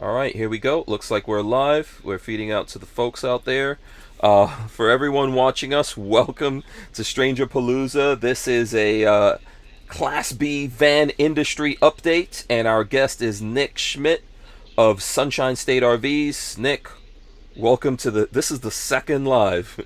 All right, here we go. Looks like we're live. We're feeding out to the folks out there. For everyone watching us, welcome to StrangerPalooza. This is a Class B van industry update, and our guest is Nick Schmidt of Sunshine State RVs. Nick, welcome to the. This is the second live.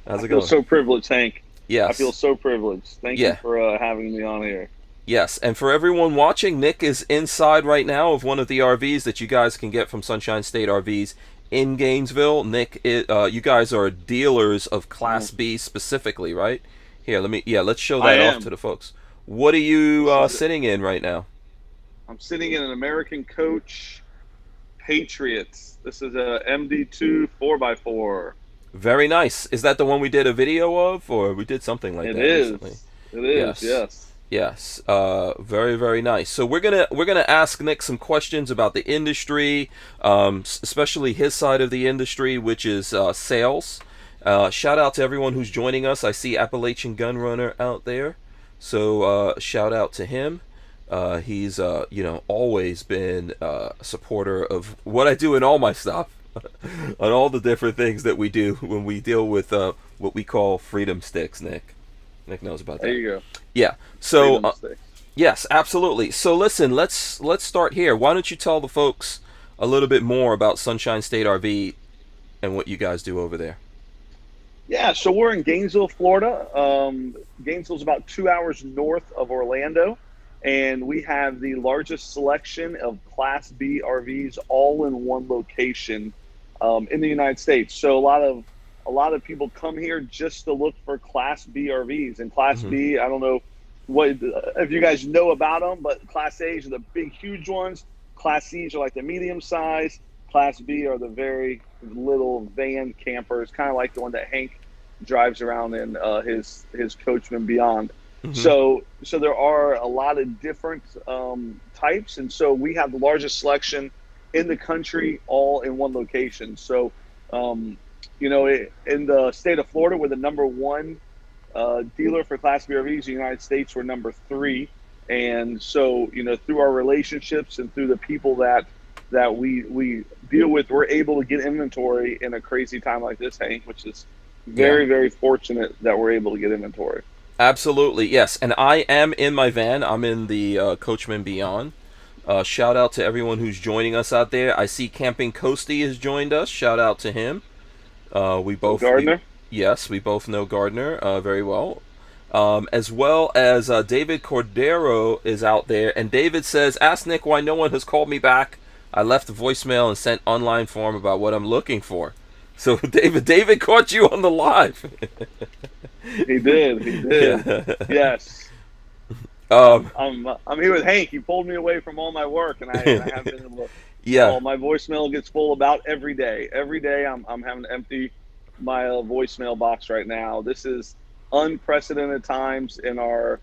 How's I it feel going? so privileged, Hank. I feel Yes. so privileged. Thank you Yeah. for having me on here. Yes, and for everyone watching, Nick is inside right now of one of the RVs that you guys can get from Sunshine State RVs in Gainesville. Nick, you guys are dealers of Class Mm, B specifically, right? Here, let's show I that off to am. the folks. What are you Excited. sitting in right now? I'm sitting in an American Coach Patriots. This is a MD2 4x4. Very nice. Is that the one we did a video of, or we did something like It that recently? is. It is. Yes. Yes. Yes, very very nice. So we're gonna ask Nick some questions about the industry, especially his side of the industry, which is sales. Shout out to everyone who's joining us. I see Appalachian Gunrunner out there, so shout out to him. He's always been a supporter of what I do in all my stuff, on all the different things that we do when we deal with what we call freedom sticks. Nick knows about There that. you go. Yeah. So Freedom stick. yes, absolutely. So listen, let's start here. Why don't you tell the folks a little bit more about Sunshine State RV and what you guys do over there? Yeah. So we're in Gainesville, Florida. Gainesville's about 2 hours north of Orlando, and we have the largest selection of Class B RVs all in one location in the United States. So a lot of people come here just to look for Class B RVs. And Class Hmm. B, I don't know what if you guys know about them, but Class A's are the big, huge ones. Class C's are like the medium size. Class B are the very little van campers, kind of like the one that Hank drives around in his Coachman Beyond. Hmm. So there are a lot of different types, and so we have the largest selection in the country, all in one location. So um, in the state of Florida, we're the number one dealer for Class B RVs. The United States, we're number three. And so, through our relationships and through the people that we deal with, we're able to get inventory in a crazy time like this, Hank, which is Yeah. very, very fortunate that we're able to get inventory. Absolutely. Yes. And I am in my van. I'm in the Coachman Beyond. Shout out to everyone who's joining us out there. I see Camping Coasty has joined us. Shout out to him. We So, both we Gardner, Yes, we both know Gardner very well. As well as David Cordero is out there, and David says, "Ask Nick why no one has called me back. I left a voicemail and sent online form about what I'm looking for." So David caught you on the live. he did, he did. Yeah. Yes. I'm, um, I'm, I'm here with Hank. He pulled me away from all my work, and I haven't been able to. yeah. Oh, my voicemail gets full about every day. Every day, I'm having to empty my voicemail box right now. This is unprecedented times in our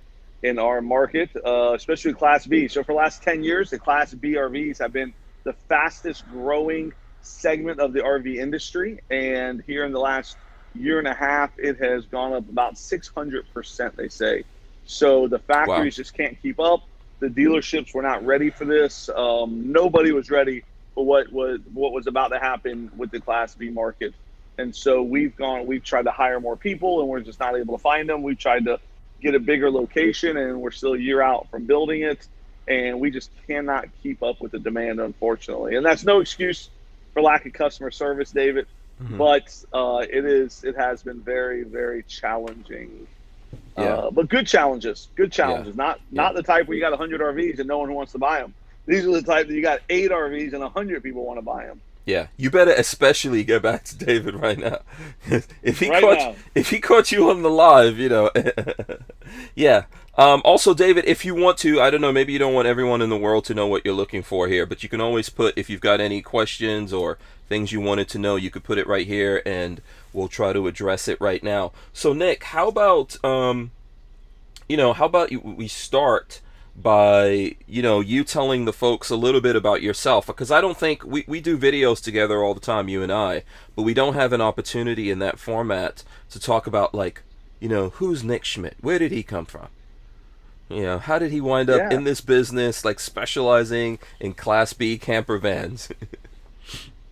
market, especially Class B. So for the last 10 years, the Class B RVs have been the fastest growing segment of the RV industry, and here in the last year and a half, it has gone up about 600%. They say. So the Wow. factories just can't keep up. The dealerships were not ready for this. Nobody was ready for what was about to happen with the Class B market. And so we've tried to hire more people, and we're just not able to find them. We've tried to get a bigger location, and we're still a year out from building it, and we just cannot keep up with the demand, unfortunately. And that's no excuse for lack of customer service, David, Hmm. but it has been very, very challenging. Yeah. But good challenges, good Yeah. challenges. Not Yeah. not the type where you got 100 RVs and no one who wants to buy them. These are the type that you got 8 RVs and 100 people want to buy them Yeah, you better especially get back to David right now. if he right caught now. if he caught you on the live, yeah. Also, David, if you want to, I don't know, maybe you don't want everyone in the world to know what you're looking for here, but you can always put if you've got any questions or things you wanted to know, you could put it right here, and we'll try to address it right now. So, Nick, we start by you telling the folks a little bit about yourself, because I don't think we do videos together all the time, you and I, but we don't have an opportunity in that format to talk about, like, who's Nick Schmidt, where did he come from. How did he wind up Yeah. in this business, like specializing in Class B camper vans?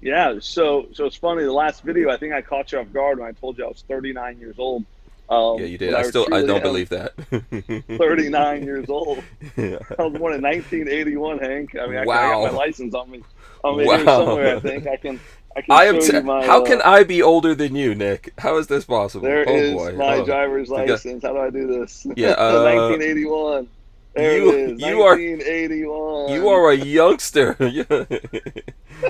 Yeah, so it's funny. The last video, I think I caught you off guard when I told you I was 39 years old. Yeah, you did. But I I truly don't am believe that. 39 years old. Yeah. I was born in 1981, Hank. I mean, I got my Wow. license on me here somewhere. I Wow. think I can show you my. How can I be older than you, Nick? How is this possible? There Oh is boy. my Oh, driver's forget. license. How do I do this? Yeah. 1981. There it You is. you are 1981. a youngster.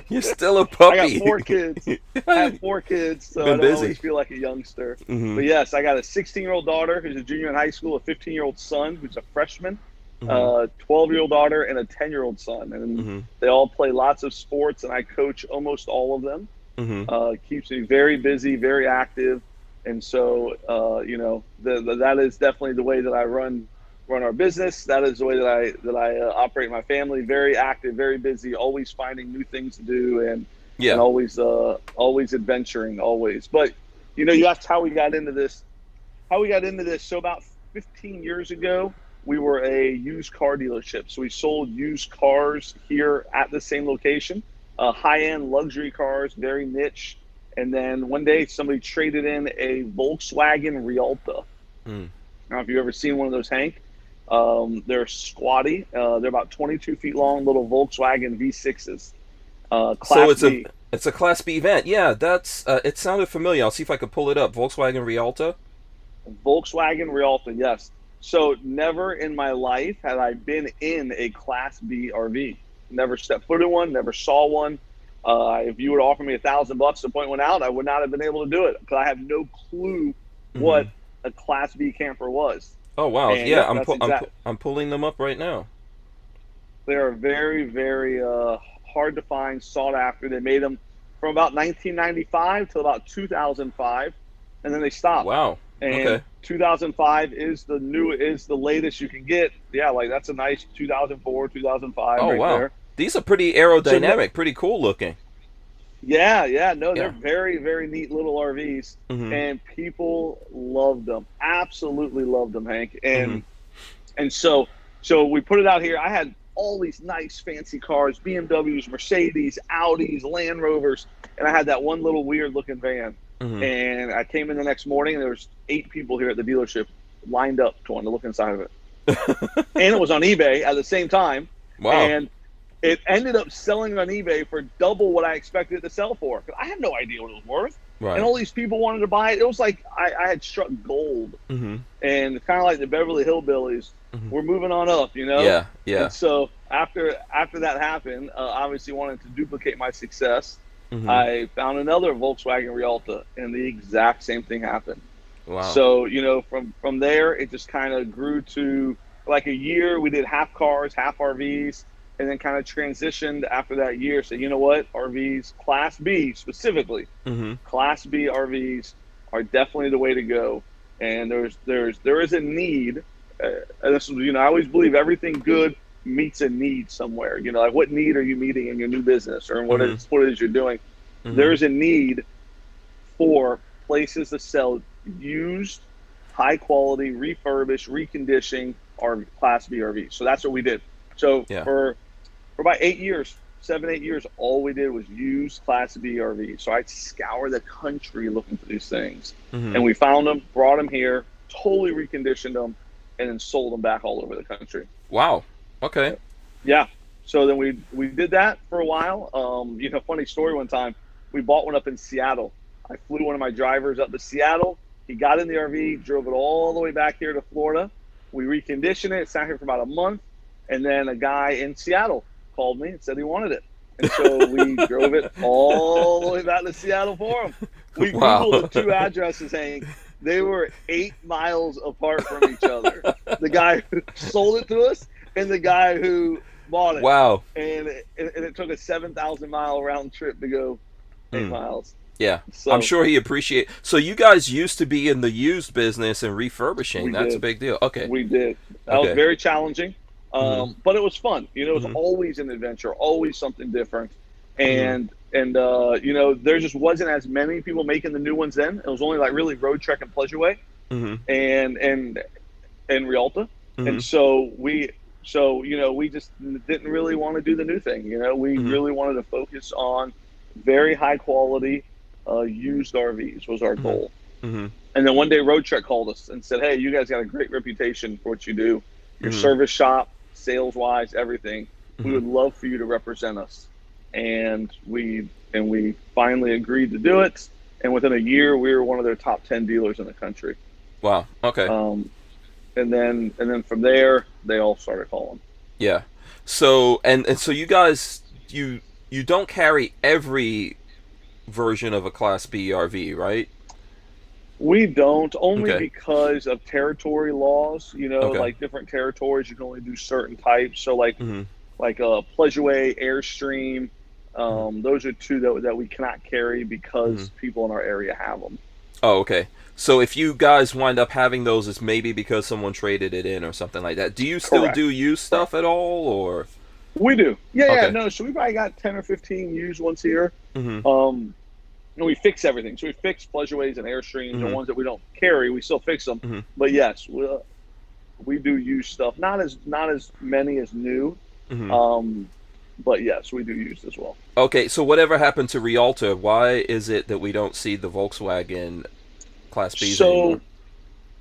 You're still a I got puppy. 4 kids. I have 4 kids, so I Been don't always busy. feel like a youngster. Mhm. But yes, I got a 16-year-old daughter who's a junior in high school, a 15-year-old son who's a freshman, Mhm. a 12-year-old daughter, and a 10-year-old son. And Mhm. they all play lots of sports, and I coach almost all of them. Mhm. Keeps me very busy, very active, and so that is definitely the way that I run our business. That is the way that I operate my family. Very active, very busy, always finding new things to do, and Yeah. always adventuring, always. But you asked how we got into this. How we got into this? So about 15 years ago, we were a used car dealership. So we sold used cars here at the same location, high-end luxury cars, very niche. And then one day, somebody traded in a Volkswagen Rialta. Mm. Now, if you've ever seen one of those, Hank, they're squatty. They're about 22 feet long, little Volkswagen V6s, So Class B. it's a Class B event. Yeah, that's it sounded familiar. I'll see if I could pull it up. Volkswagen Rialta. Volkswagen Rialta, yes. So never in my life had I been in a Class B RV. Never stepped foot in one. Never saw one. If you would offer me $1,000 to point one out, I would not have been able to do it because I have no clue what Mhm. a Class B camper was. Oh wow. And Yeah, yep, that's exact. I'm pulling them up right now. They are very, very hard to find, sought after. They made them from about 1995 to about 2005, and then they stopped. Wow. And Okay. 2005 is the latest you can get. Yeah, like that's a nice 2004, 2005 Oh right wow. there. These are pretty So aerodynamic, pretty cool looking. yeah, no, they're Yeah. very, very neat little RVs, Mhm. and people loved them, absolutely loved them, Hank. Mhm. And so we put it out here. I had all these nice fancy cars, BMWs, Mercedes, Audis, Land Rovers, and I had that one little weird looking van. Mhm. And I came in the next morning and there was 8 people here at the dealership lined up to want to look inside of it. And it was on eBay at the same time. Wow. And it ended up selling on eBay for double what I expected it to sell for. I had no idea what it was worth. And Right. all these people wanted to buy it. It was like I had struck gold. Mhm. And kind of like the Beverly Hillbillies, Mhm. we're moving on up, Yeah. Yeah. And so after that happened, obviously wanting to duplicate my success, Mhm. I found another Volkswagen Rialta, and the exact same thing happened. Wow. So from there, it just kind of grew to like a year. We did half cars, half RVs, and then kind of transitioned after that year. So you know what, RVs, Class B specifically, Mhm. Class B RVs are definitely the way to go. And there is a need. And this, I always believe everything good meets a need somewhere. Like what need are you meeting in your new business or in what Mhm. it is you're doing? Mhm. There's a need for places to sell used, high quality, refurbished, reconditioning our Class B RVs. So that's what we did. So Yeah. for about 8 years, 7, 8 years, all we did was use Class B RVs. So I'd scour the country looking for these things. And Mhm. we found them, brought them here, totally reconditioned them, and then sold them back all over the country. Wow. Okay. Yeah. So then we did that for a while. Funny story one time, we bought one up in Seattle. I flew one of my drivers up to Seattle. He got in the RV, drove it all the way back here to Florida. We reconditioned it, sat here for about a month. And then a guy in Seattle called me and said he wanted it. And so we drove it all the way back to Seattle for him. We Wow. Googled the two addresses, Hank. They were 8 miles apart from each other. The guy who sold it to us and the guy who bought it. Wow. And it took a 7,000-mile round trip to go 8 Mm. miles. Yeah. So I'm sure he appreciate. So you guys used to be in the used business and refurbishing. we That's a did. big deal. Okay. We did. That was Okay. very challenging, Mhm. but it was fun. It was Mhm. always an adventure, always something different. Mhm. And there just wasn't as many people making the new ones then. It was only like really Road Trek and Pleasure Way Mhm. and Rialta. And Mhm. so we just didn't really want to do the new thing. We Mhm. really wanted to focus on very high quality used RVs was our Mhm. goal. Mhm. And then one day Road Trek called us and said, "Hey, you guys got a great reputation for what you do. Your Mhm. service shop, sales wise, everything. We Mhm. would love for you to represent us." And we finally agreed to do it. And within a year, we were one of their top 10 dealers in the country. Wow. Okay. Um, and then from there, they all started calling. Yeah. So and so you guys you don't carry every version of a Class B RV, right? We don't, only Okay. because of territory laws. Okay. Like different territories, you can only do certain types. So Mhm. like a Pleasureway, Airstream. Mhm. Those are two that we cannot carry Mhm. because people in our area have them. Oh, okay. So if you guys wind up having those, it's maybe because someone traded it in or something like that. Do you still Correct. do used Correct. stuff at all, or? We do. Yeah, yeah. Okay. No, so we probably got 10 or 15 used once a year. Mhm. Um, and we fix everything. So we fix Pleasureways and Airstreams and Mhm. ones that we don't carry. We still fix them. Mhm. But yes, we do use stuff. Not as many as new. Mhm. Um, but yes, we do use as well. Okay. So whatever happened to Rialta? Why is it that we don't see the Volkswagen Class Bs anymore?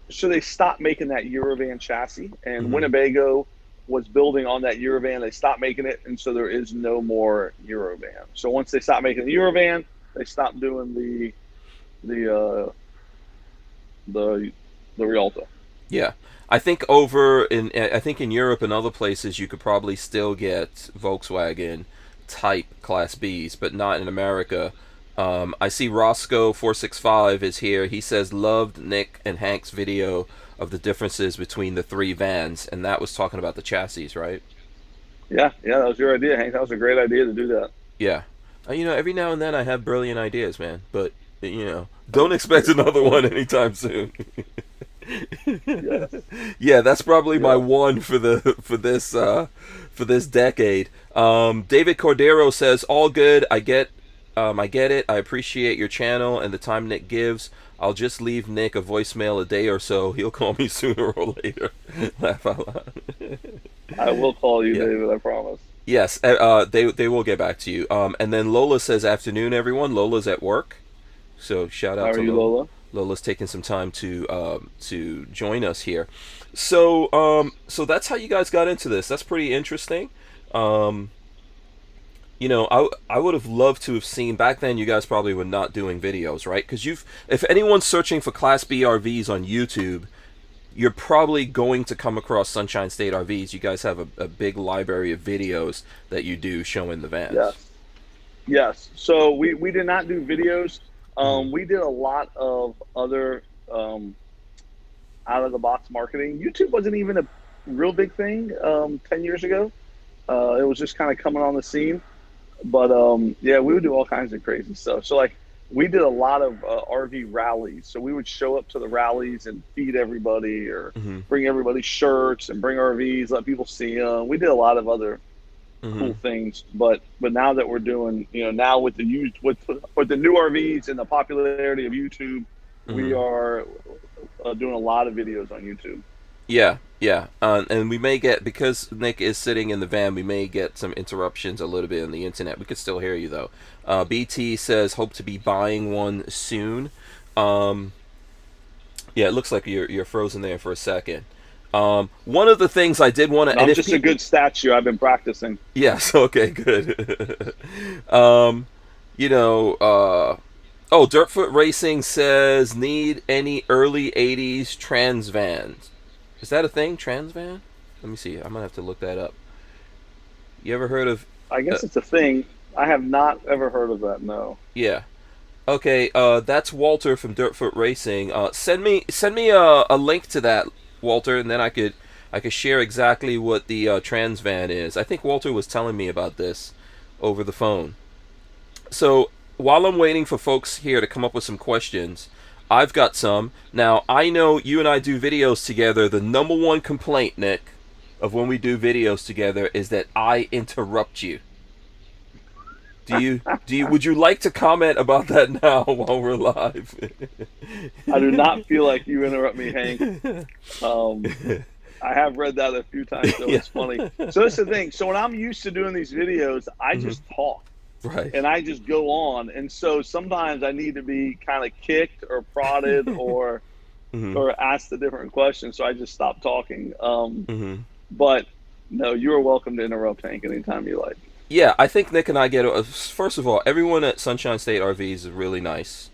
So so they stopped making that Eurovan chassis, and Mhm. Winnebago was building on that Eurovan. They stopped making it, and so there is no more Eurovan. So once they stopped making the Eurovan, they stopped doing the the the Rialto. Yeah. I think in Europe and other places you could probably still get Volkswagen type Class Bs, but not in America. I see Roscoe465 is here. He says loved Nick and Hank's video of the differences between the three vans, and that was talking about the chassis, right? Yeah, yeah, that was your idea, Hank. That was a great idea to do that. Yeah. Every now and then I have brilliant ideas, man. But don't expect another one anytime soon. Yes, Yeah, that's probably my yeah. one for this decade. David Cordero says, "All good. I get it. I appreciate your channel and the time Nick gives. I'll just leave Nick a voicemail a day or so. He'll call me sooner or later." Laugh out loud. I will call you, Yeah. David. I promise. Yes. They will get back to you. And then Lola says, "Afternoon, everyone." Lola's at work. So shout How out are to you, Lola. Lola? Lola's taking some time to join us here. So that's how you guys got into this. That's pretty interesting. Um, I would have loved to have seen back then. You guys probably were not doing videos, right? Because if anyone's searching for Class B RVs on YouTube, you're probably going to come across Sunshine State RVs. You guys have a big library of videos that you do showing the vans. Yes, yes. So we did not do videos. Hmm. We did a lot of other um, out of the box marketing. YouTube wasn't even a real big thing 10 years ago. It was just kind of coming on the scene. But yeah, we would do all kinds of crazy stuff. So like we did a lot of RV rallies. So we would show up to the rallies and feed everybody or Hmm. bring everybody shirts and bring RVs, let people see them. We did a lot of other Hmm. cool things. But now that we're doing, now with the used with the new RVs and the popularity of YouTube, we Hmm. are doing a lot of videos on YouTube. Yeah, yeah, and we may get because Nick is sitting in the van. We may get some interruptions a little bit on the internet. We could still hear you though. BT says hope to be buying one soon. Um, yeah, it looks like you're frozen there for a second. One of the things I did want to, And and I'm if just a good statue. I've been practicing. yes, okay, good. um, you know, oh, Dirtfoot Racing says need any early '80s trans vans. Is that a thing, trans van? Let me see. I'm gonna have to look that up. You ever heard of? I Uh, guess it's a thing. I have not ever heard of that. No. yeah. Okay. That's Walter from Dirtfoot Racing. Send me a link to that, Walter, and then I could share exactly what the trans van is. I think Walter was telling me about this over the phone. So while I'm waiting for folks here to come up with some questions, I've got some. Now, I know you and I do videos together. The number one complaint, Nick, of when we do videos together is that I interrupt you. Would you like to comment about that now while we're live? I do not feel like you interrupt me, Hank. Um, I have read that a few times, so Yeah. it's funny. So that's the thing. So when I'm used to doing these videos, I Hmm. just talk Right. and I just go on. And so sometimes I need to be kind of kicked or prodded Hmm. or asked a different question. So I just stop talking. Hmm. But no, you are welcome to interrupt, Hank, anytime you like. Yeah, I think Nick and I get. First of all, everyone at Sunshine State RVs is really nice.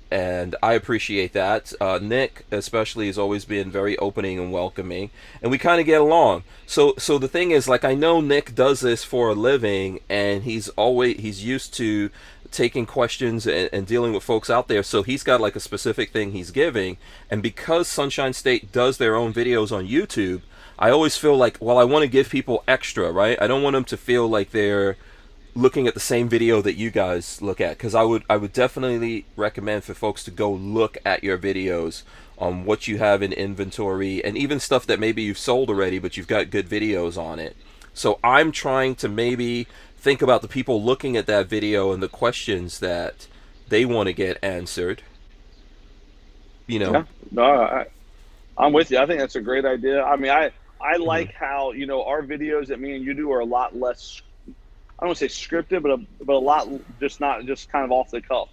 And I appreciate that. Nick, especially, has always been very opening and welcoming, and we kind of get along. So the thing is, like, I know Nick does this for a living, and he's used to taking questions and dealing with folks out there. So he's got like a specific thing he's giving, and because Sunshine State does their own videos on YouTube, I always feel like, well, I want to give people extra, right? I don't want them to feel like they're looking at the same video that you guys look at, because I would definitely recommend for folks to go look at your videos on what you have in inventory, and even stuff that maybe you've sold already but you've got good videos on it. So I'm trying to maybe think about the people looking at that video and the questions that they want to get answered, you know. Yeah, no, I'm with you. I think that's a great idea. I mean, I Hmm. like how our videos that me and you do are a lot less. I don't want to say scripted, but a lot just not just kind of off the cuff.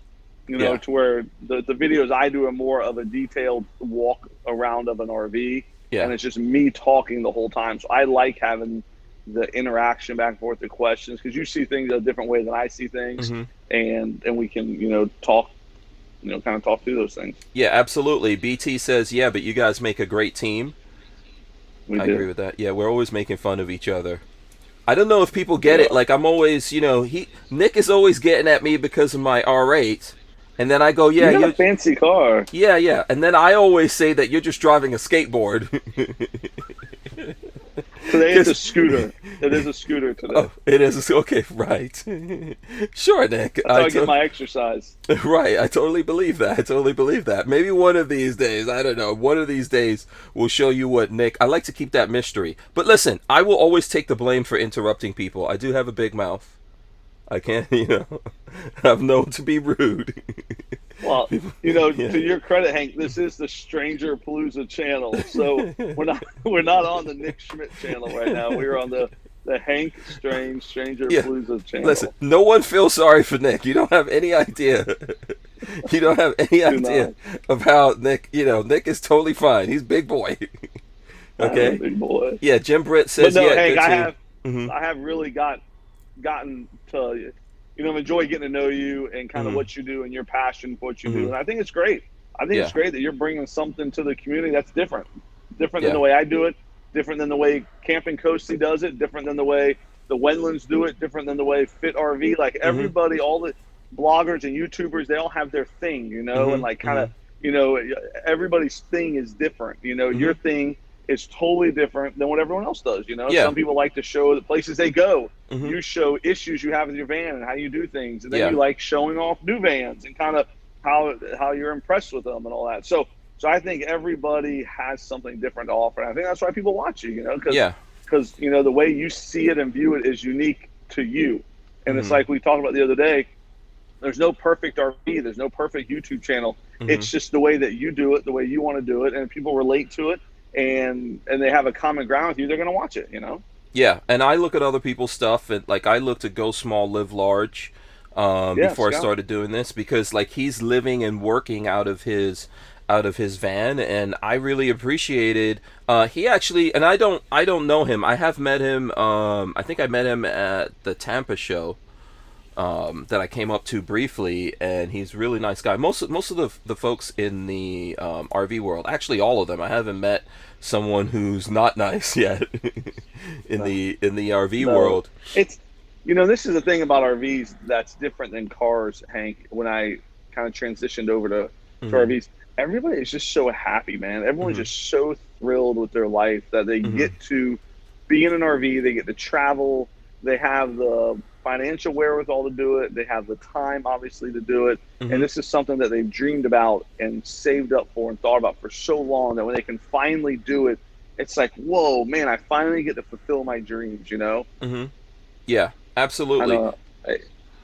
Yeah. To where the videos I do are more of a detailed walk around of an RV, Yeah. and it's just me talking the whole time. So I like having the interaction back and forth, the questions, because you see things a different way than I see things, Hmm. and we can talk, kind of talk through those things. Yeah, absolutely. BT says, yeah, but you guys make a great team. We I do. agree with that. Yeah, we're always making fun of each other. I don't know if people get Yeah. it. Like, I'm always, Nick is always getting at me because of my R8, and then I go, yeah, You got a you, fancy car. yeah, yeah, and then I always say that you're just driving a skateboard. Today it's a Because, scooter. It is a scooter today. oh, it is okay, right? Sure, Nick. That's how I get my exercise. Right. I totally believe that. I totally believe that. Maybe one of these days, I don't know. One of these days, we'll show you what Nick. I like to keep that mystery. But listen, I will always take the blame for interrupting people. I do have a big mouth. I can't, I'm known to be rude. Well, People, yeah. to your credit, Hank, this is the StrangerPalooza channel, so we're not on the Nick Schmidt channel right now. We're on the Hank Strange Yeah. StrangerPalooza Listen, channel. no one feels sorry for Nick. You don't have any idea. You don't have any Do idea not. of how Nick, Nick is totally fine. He's big boy. I'm a Okay? big boy. Yeah, Jim Britt But says, no, yeah, Hank, good I team. have Hmm. I have really gotten to enjoy getting to know you and kind of Hmm. what you do and your passion for what you do, Hmm. and I think it's great. I think it's Yeah. great that you're bringing something to the community that's different than the Yeah. way I do it, different than the way Camping Coastie does it, different than the way the Wendlands do it, different than the way Fit RV. Like Hmm. everybody, all the bloggers and YouTubers, they all have their thing, and Hmm. like kind Hmm. of everybody's thing is different. Your Hmm. thing is totally different than what everyone else does. Yeah. Some people like to show the places they go. Hmm. You show issues you have with your van and how you do things, and then Yeah. you like showing off new vans and kind of how you're impressed with them and all that. So I think everybody has something different to offer. And I think that's why people watch you, Yeah. because the way you see it and view it is unique to you. And it's Hmm. like we talked about the other day. There's no perfect RV. There's no perfect YouTube channel. Hmm. It's just the way that you do it, the way you want to do it, and if people relate to it and they have a common ground with you, they're going to watch it. Yeah. And I look at other people's stuff, and like I look to go small, live large. Yeah, Before I Scott. started doing this, because like he's living and working out of his van, and I really appreciated. He actually, and I don't know him. I have met him. I think I met him at the Tampa show. That I came up to briefly, and he's a really nice guy. Most of the folks in the RV world, actually all of them. I haven't met someone who's not nice yet in No, the RV no. world. It's this is the thing about RVs that's different than cars, Hank. When I kind of transitioned over to Hmm. RVs, everybody is just so happy, man. Everyone's Hmm. just so thrilled with their life that they Hmm. get to be in an RV, they get to travel, they have the financial wherewithal to do it, they have the time, obviously, to do it. And Hmm. this is something that they've dreamed about and saved up for and thought about for so long that when they can finally do it, it's like, whoa, man, I finally get to fulfill my dreams. Hmm. Yeah, And absolutely.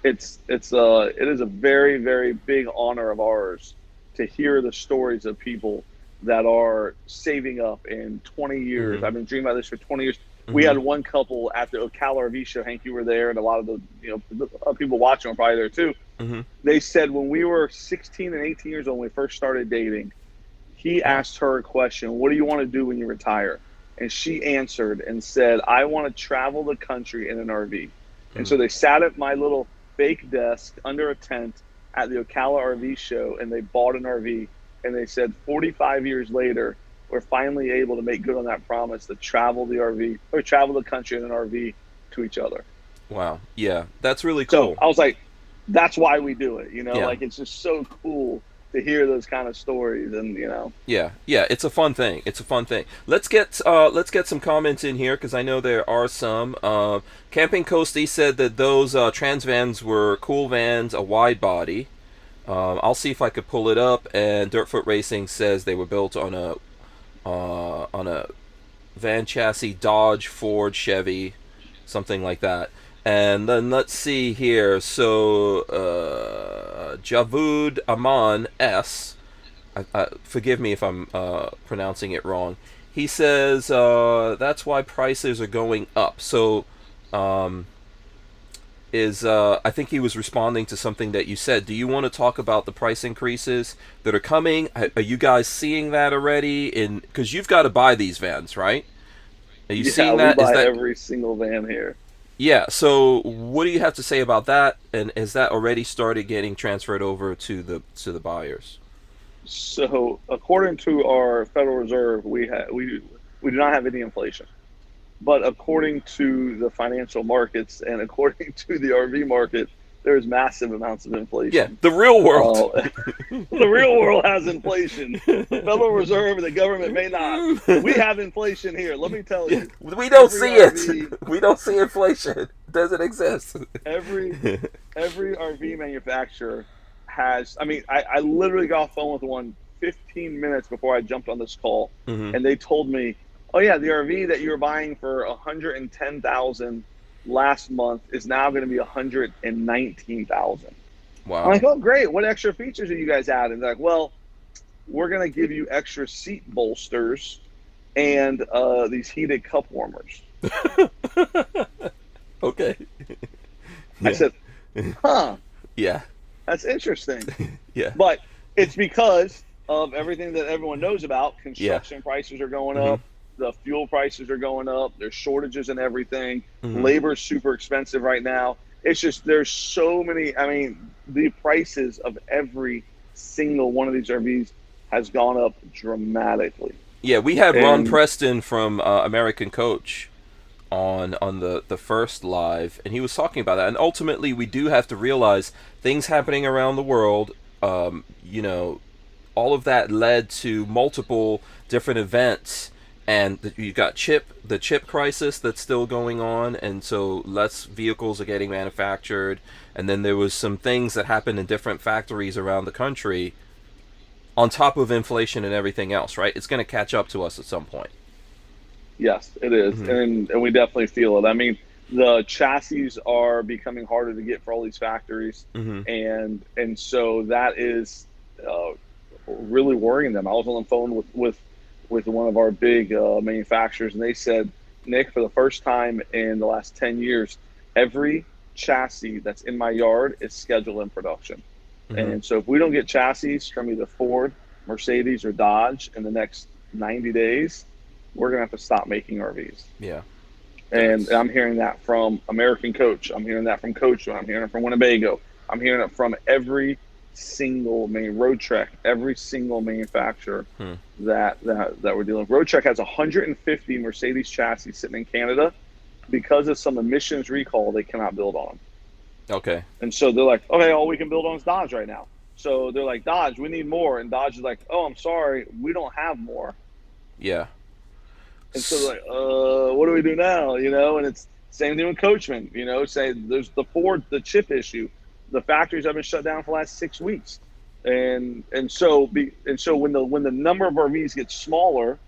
it is a very, very big honor of ours to hear the stories of people that are saving up in 20 years. Mm-hmm. I've been dreaming about this for 20 years. We Mm-hmm. had one couple at the Ocala RV show. Hank, you were there, and a lot of the people watching were probably there too. Mm-hmm. They said when we were 16 and 18 years old, when we first started dating, he Wow. asked her a question: "What do you want to do when you retire?" And she answered and said, "I want to travel the country in an RV." And Mm. so they sat at my little fake desk under a tent at the Ocala RV show, and they bought an RV. And they said, 45 years later, we're finally able to make good on that promise to travel the RV or travel the country in an RV to each other. Wow. Yeah, that's really So cool. I was like, that's why we do it. Yeah. Like it's just so cool to hear those kind of stories. And. Yeah, yeah, it's a fun thing. It's a fun thing. Let's get some comments in here because I know there are some. Camping Coasty said that those trans vans were cool vans, a wide body. I'll see if I could pull it up. And Dirtfoot Racing says they were built on a van chassis, Dodge, Ford, Chevy, something like that. And then let's see here. So Javud Aman S. Forgive me if I'm pronouncing it wrong. He says that's why prices are going up. So, I think he was responding to something that you said. Do you want to talk about the price increases that are coming? Are you guys seeing that already? Because you've got to buy these vans, right? Are you Yeah, seeing we that? Is buy that every single van here. yeah? So, what do you have to say about that? And has that already started getting transferred over to the buyers? So, according to our Federal Reserve, we do not have any inflation. But according to the financial markets and according to the RV market, there's massive amounts of Yeah, inflation. the real world. Uh, the real world has inflation. The Federal Reserve and the government may not. We have inflation here. Let me tell you, We don't every see it. RV, We don't see inflation. It doesn't exist. every every RV manufacturer has. I mean, I literally got off the phone with one 15 minutes before I jumped on this call, Hmm. and they told me, "Oh yeah, the RV that you were buying for 110,000 last month is now going to be 119,000." I'm Wow. like, "Oh great, what extra features are you guys adding?" They're like, "Well, we're going to give you extra seat bolsters and these heated cup warmers." Okay. I Yeah. said, "Huh, Yeah. that's interesting." Yeah. But it's because of everything that everyone knows about. Yeah. Construction prices are going Hmm. up, the fuel prices are going up, there's shortages in everything. Hmm. Labor's super expensive right now. It's just there's so many. I mean, the prices of every single one of these RVs has gone up dramatically. Yeah. We had Ron And Preston from American Coach on the first live, and he was talking about that. And ultimately, we do have to realize things happening around the world. You know, all of that led to multiple different events, and you got the chip crisis that's still going on, and so less vehicles are getting manufactured. And then there was some things that happened in different factories around the country on top of inflation and everything else, right? It's going to catch up to us at some point. yes, it is, Hmm. and we definitely feel it. I mean, the chassis are becoming harder to get for all these factories, Hmm. and so that is uh, really worrying them. I was on the phone with one of our big manufacturers, and they said, "Nick, for the first time in the last 10 years, every chassis that's in my yard is scheduled in production." Hmm. And so if we don't get chassis from either Ford, Mercedes, or Dodge in the next 90 days, we're going to have to stop making RVs. Yeah. And That's I'm hearing that from American Coach. I'm hearing that from Coachman. I'm hearing it from Winnebago. I'm hearing it from every single Road Trek, every single manufacturer hmm. that we're dealing with. Road Trek has 150 Mercedes chassis sitting in Canada because of some emissions recall. They cannot build on them. Okay. And so they're like, okay, all we can build on is Dodge right now. So they're like, Dodge, we need more. And Dodge is like, oh, I'm sorry, we don't have more. Yeah. And so they're like, what do we do now? And it's same thing with Coachman. Say there's the chip issue. The factories have been shut down for the last 6 weeks, and so when the number of RVs gets smaller,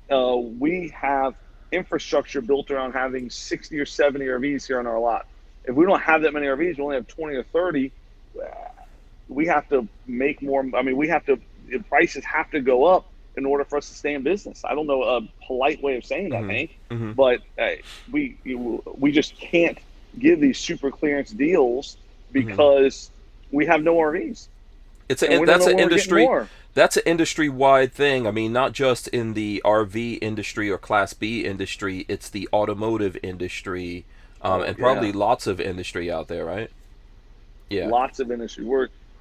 we have infrastructure built around having 60 or 70 RVs here on our lot. If we don't have that many RVs, we only have 20 or 30. We have to make more. I mean, the prices have to go up in order for us to stay in business. I don't know a polite way of saying that, Mhm. Hank, Mhm. but we just can't give these super clearance deals Mhm. because we have no RVs and we don't That's know an when we're getting industry more. that's an industry wide thing. I mean, not just in the RV industry or Class B industry. It's the automotive industry, Oh and probably yeah, lots of industry out there, right? Yeah. lots of industry.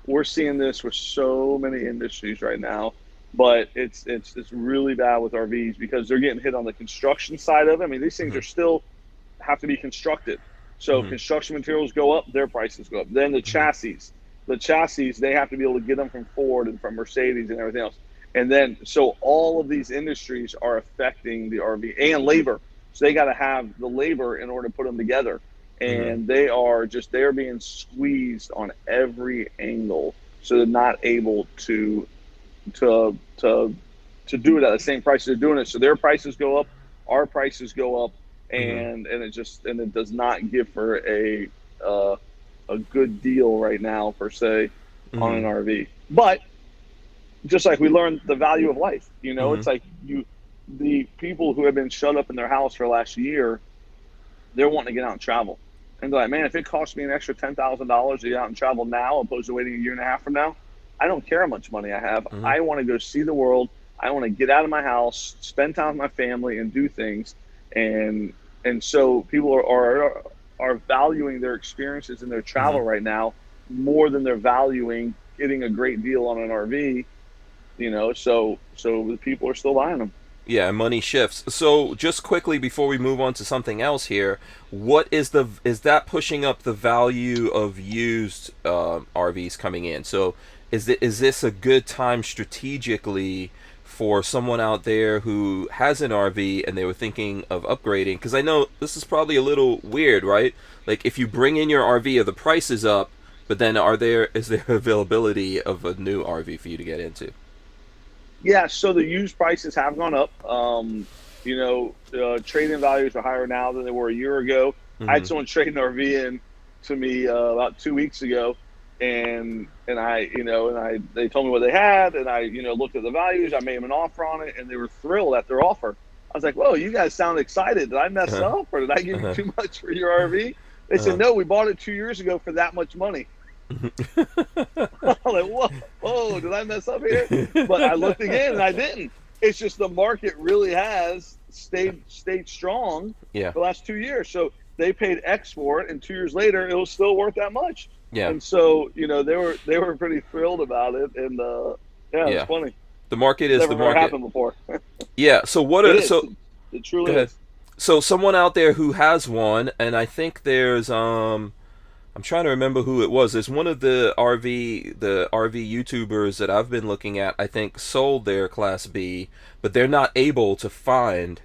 We're seeing this with so many industries right now, but it's really bad with RVs because they're getting hit on the construction side of it. I mean, these things Mhm. are still have to be constructed. So Mhm. construction materials go up, their prices go up. Then Mhm. the chassis, they have to be able to get them from Ford and from Mercedes and everything else. And then, so all of these industries are affecting the RV and labor. So they got to have the labor in order to put them together. Mhm. And they're being squeezed on every angle. So they're not able to, to, to do it at the same price they're doing it. So their prices go up, our prices go up, Mhm. and it does not give for uh, a good deal right now per se on an Mhm. RV. But just like we learned the value of life, it's Mhm. like the people who have been shut up in their house for the last year, they're wanting to get out and travel. And they're like, man, if it costs me an extra $10,000 to get out and travel now, opposed to waiting a year and a half from now, I don't care how much money I have. Mhm. I want to go see the world. I want to get out of my house, spend time with my family, and do things. And so people are valuing their experiences and their travel Mhm. right now more than they're valuing getting a great deal on an RV. So the people are still buying them. Yeah, money shifts. So, just quickly before we move on to something else here, what is that pushing up the value of used RVs coming in? So, is this a good time strategically for someone out there who has an RV and they were thinking of upgrading? Because I know this is probably a little weird, right? Like, if you bring in your RV, are the prices up? But then, is there availability of a new RV for you to get into? Yeah, so the used prices have gone up. Trading values are higher now than they were a year ago. I had Mm-hmm. someone trade an RV in to me about 2 weeks ago, and they told me what they had, and I looked at the values. I made them an offer on it, and they were thrilled at their offer. I was like, "Whoa, you guys sound excited! Did I mess Uh-huh. up, or did I give you Uh-huh. too much for your RV?" They said, Uh-huh. "No, we bought it 2 years ago for that much money." I'm like, whoa, did I mess up here? But I looked again and I didn't. It's just the market really has stayed strong Yeah. for the last 2 years. So they paid X for it, and 2 years later, it was still worth that much. Yeah. And so they were pretty thrilled about it, and yeah, it was Yeah. funny. The market It's is the never market. happened before. Yeah. So what It are is. so It go truly ahead. is. So someone out there who has one, and I think there's I'm trying to remember who it was. There's one of the RV YouTubers that I've been looking at. I think sold their Class B, but they're not able to find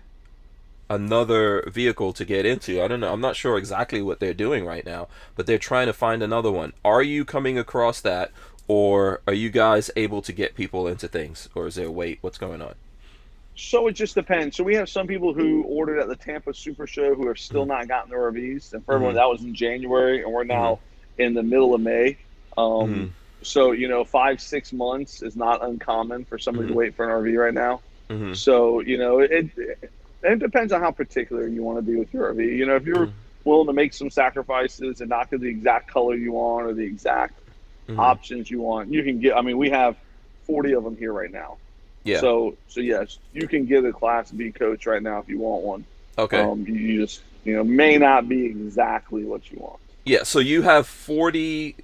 another vehicle to get into. I don't know. I'm not sure exactly what they're doing right now, but they're trying to find another one. Are you coming across that, or are you guys able to get people into things, or is there wait? What's going on? So it just depends. So we have some people who ordered at the Tampa Super Show who have still Mm-hmm. not gotten their RVs, and for everyone Mm-hmm. that was in January, and we're Mm-hmm. now in the middle of May. Mm-hmm. So 5-6 months is not uncommon for somebody to Mm-hmm. wait for an RV right now. Mm-hmm. So it depends on how particular you want to be with your RV. If you're Mm-hmm. willing to make some sacrifices and not get the exact color you want or the exact Mm-hmm. options you want, you can get. I mean, we have 40 of them here right now. Yeah. So yes, you can get a Class B coach right now if you want one. Okay. You just may not be exactly what you want. Yeah. So you have 40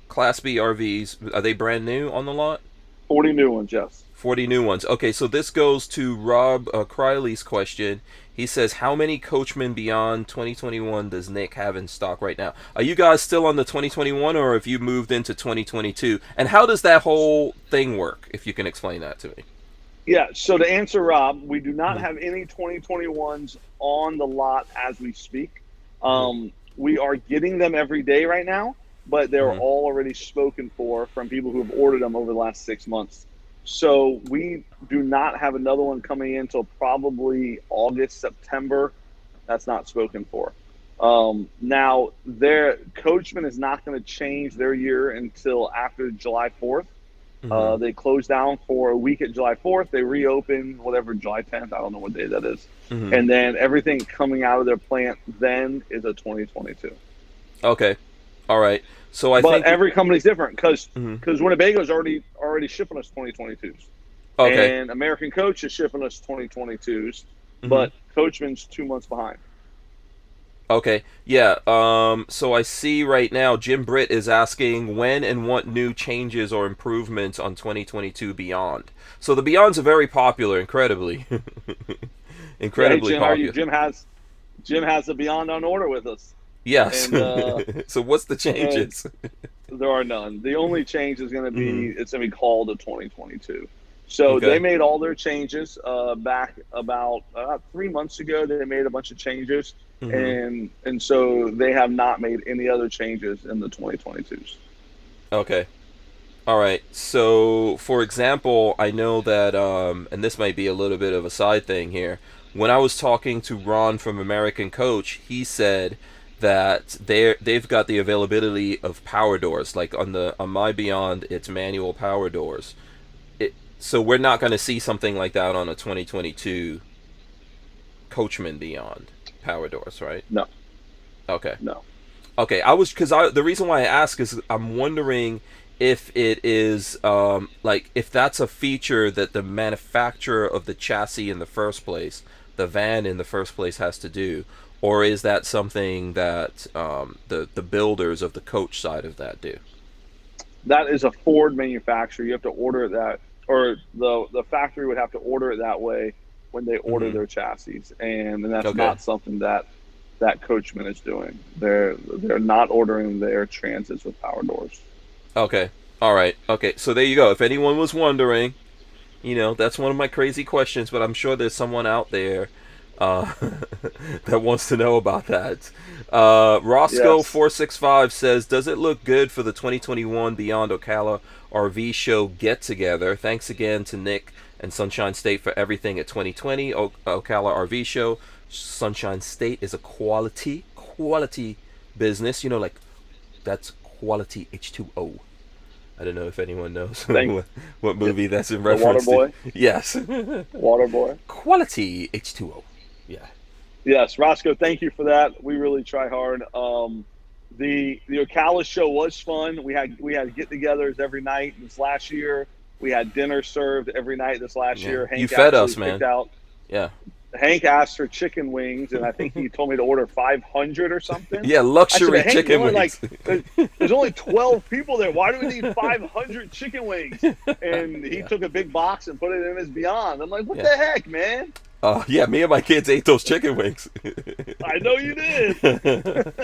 Class B RVs. Are they brand new on the lot? 40 new ones, yes. 40 new ones. Okay, so this goes to Rob Criley's question. He says, how many Coachmen beyond 2021 does Nick have in stock right now? Are you guys still on the 2021, or have you moved into 2022? And how does that whole thing work, if you can explain that to me? Yeah. So to answer Rob, we do not Mm-hmm. have any 2021s on the lot as we speak. Mm-hmm. We are getting them every day right now, but they're Mm-hmm. all already spoken for from people who have ordered them over the last 6 months. So we do not have another one coming in until probably August, September. That's not spoken for. Now, their Coachman is not going to change their year until after July 4th. Mm-hmm. They closed down for a week at July 4th. They reopened whatever July 10th. I don't know what day that is. Mm-hmm. And then everything coming out of their plant then is a 2022. Okay. All right. So I But think. every company's different because Mhm. Winnebago's already shipping us 2022s, Okay. and American Coach is shipping us 2022s, Hmm. but Coachman's 2 months behind. Okay. Yeah. So I see right now Jim Britt is asking when and what new changes or improvements on 2022 Beyond. So the Beyonds are very popular, incredibly, Yeah, hey incredibly Jim, how are you? popular. Jim has the Beyond on order with us, Yes. and So what's the and changes? there are none. The only change is going to be Hmm. it's going to be called a 2022. So they Okay. made all their changes back about 3 months ago. They made a bunch of changes, Hmm. and so they have not made any other changes in the 2022s. Okay. All right. So, for example, I know that, and this might be a little bit of a side thing here. When I was talking to Ron from American Coach, he said that they've got the availability of power doors. Like on my Beyond, it's manual power doors. So we're not going to see something like that on a 2022 Coachman Beyond power doors, right? No, Okay. no. Okay, I was because I the reason why I ask is I'm wondering if it is like if that's a feature that the manufacturer of the chassis in the first place, the van in the first place has to do, or is that something that the builders of the coach side of that do? That is a Ford manufacturer. You have to order it that, or the factory would have to order it that way when they order Mm-hmm. their chassis, and that's Okay. not something that Coachman is doing. They're not ordering their transits with power doors. Okay. All right. Okay. So there you go. If anyone was wondering, that's one of my crazy questions, but I'm sure there's someone out there uh, that wants to know about that. Yes. Roscoe465 says, "Does it look good for the 2021 Beyond Ocala RV Show get together? Thanks again to Nick and Sunshine State for everything at 2020 Ocala RV Show. Sunshine State is a quality business. Like that's quality H2O. I don't know if anyone knows Thank what you. movie that's in The Water reference to. Boy. Yes. Water Boy. Quality H2O. Yeah. Yes, Roscoe. Thank you for that. We really try hard. The Ocala show was fun. We had get-togethers every night this last year. We had dinner served every night this last Yeah. year. You Hank fed actually us, picked man. out Yeah. Hank asked for chicken wings, and I think he told me to order 500 or something. Yeah, I said, luxury but Hank, chicken wings. there's only 12 people there. Why do we need 500 chicken wings? And he Yeah. took a big box and put it in his Beyond. I'm like, what Yeah. the heck, man? Yeah, me and my kids ate those chicken wings. I know you did.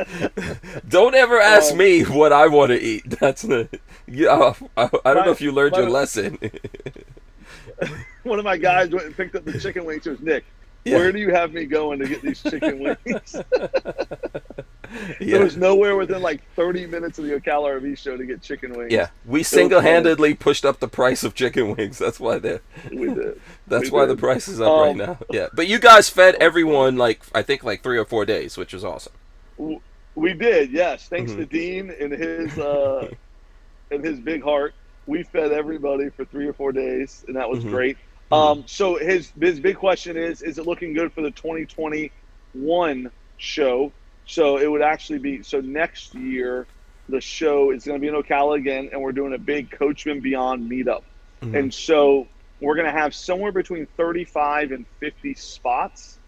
Don't ever ask um, me what I want to eat. That's the. Yeah, I don't know my if you learned your my lesson. one of my guys went and picked up the chicken wings. He goes, Nick, Yeah. where do you have me going to get these chicken wings? There Yeah. was nowhere within like 30 minutes of the Ocala RV show to get chicken Yeah, wings. we It was fun. single-handedly pushed up the price of chicken wings. That's why they're. We did. That's We why the did. price is up right Um, now. Yeah, but you guys fed that was fun. everyone like I think like 3 or 4 days, which was awesome. We did, yes. Thanks Hmm. to Dean and his big heart, we fed everybody for 3 or 4 days, and that was Hmm. great. Hmm. So his big question is it looking good for the 2021 show? So it would actually be so next year. The show is going to be in Ocala again, and we're doing a big Coachman Beyond meetup, Hmm. and so we're going to have somewhere between 35 and 50 spots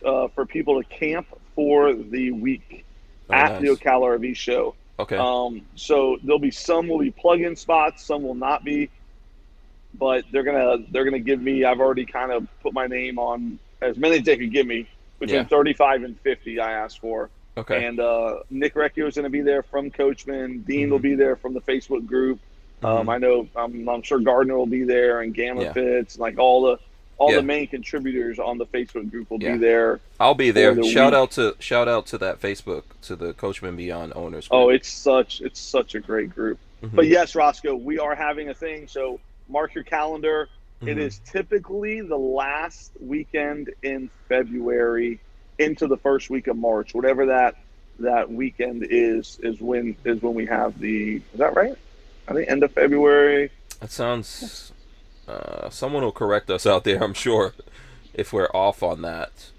for people to camp for the week Oh, at the nice. Ocala RV show. Okay. So there'll be some will be plug-in spots, some will not be, but they're gonna give me. I've already kind of put my name on as many as they could give me between Yeah. 35 and 50. I asked for, Okay. and Nick Recchio is going to be there from Coachman. Dean will Hmm. be there from the Facebook group. Hmm. I know I'm sure Gardner will be there, and Gamma Yeah. Fits, like all the Yeah. main contributors on the Facebook group will be Yeah. there I'll be for there. the Shout out week. to that Facebook to the Coachman Beyond owners Oh, group. it's such a great group. Hmm. But yes, Roscoe, we are having a thing. So mark your calendar. It Hmm. is typically the last weekend in February into the first week of March. Whatever that weekend is when we have the. Is that right? I think end of February. That sounds. Someone will correct us out there, I'm sure, if we're off on that.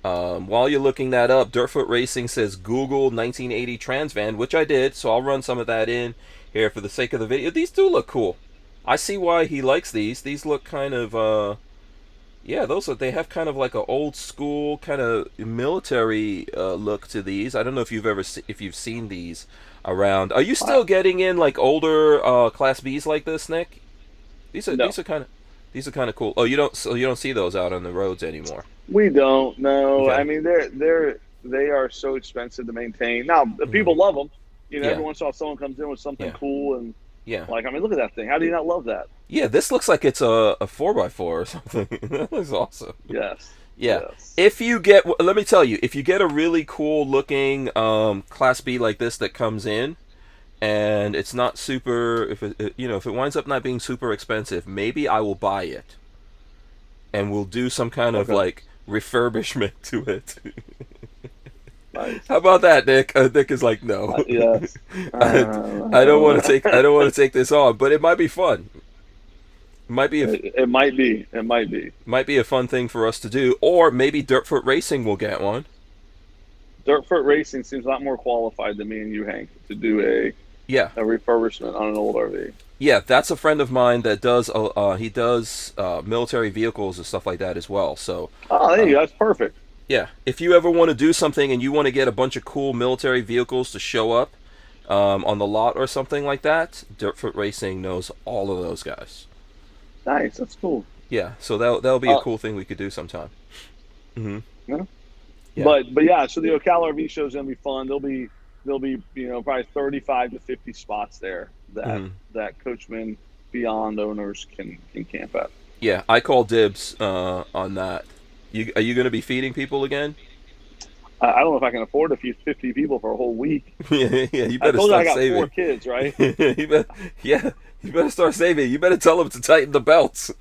While you're looking that up, Dirtfoot Racing says Google 1980 Trans Van, which I did, so I'll run some of that in here for the sake of the video. These do look cool. I see why he likes these. These look kind of, yeah, they have kind of like a old school kind of military look to these. I don't know if if you've seen these around. Are you still getting in like older Class Bs like this, Nick? No. These are kind of cool. Oh, you don't see those out on the roads anymore. We don't. No, Okay. I mean they are so expensive to maintain. Now the people love them. You know, Yeah. every once in a while someone comes in with something Yeah. cool and Yeah. like, I mean, look at that thing. How do you not love that? Yeah, this looks like it's a 4x4 or something. That looks awesome. Yes. Yeah. Yes. Let me tell you, if you get a really cool looking Class B like this that comes in, and it's not super, if it winds up not being super expensive, maybe I will buy it, and we'll do some kind of Okay. like refurbishment to it. Nice. How about that, Nick? Nick is like, no. Yes. I don't want to take. I don't want to take this on, but it might be fun. Might be It might be. It might be. might be a fun thing for us to do, or maybe Dirtfoot Racing will get one. Dirtfoot Racing seems a lot more qualified than me and you, Hank, to do Yeah, a refurbishment on an old RV. yeah, that's a friend of mine that does. He does military vehicles and stuff like that as well. So Oh, there you go. That's perfect. yeah, if you ever want to do something and you want to get a bunch of cool military vehicles to show up on the lot or something like that, Dirtfoot Racing knows all of those guys. Nice. That's cool. Yeah, so that'll be a cool thing we could do sometime. Mm-hmm. Yeah. Yeah. But yeah, so the Ocala RV show is gonna be fun. There'll be probably 35 to 50 spots there that that coachmen beyond owners can camp at. Yeah, I call dibs on that. Are you going to be feeding people again? I don't know if I can afford to feed 50 people for a whole week. Yeah, you I better told you I start got saving. 4 kids, right? You better start saving. You better tell them to tighten the belts.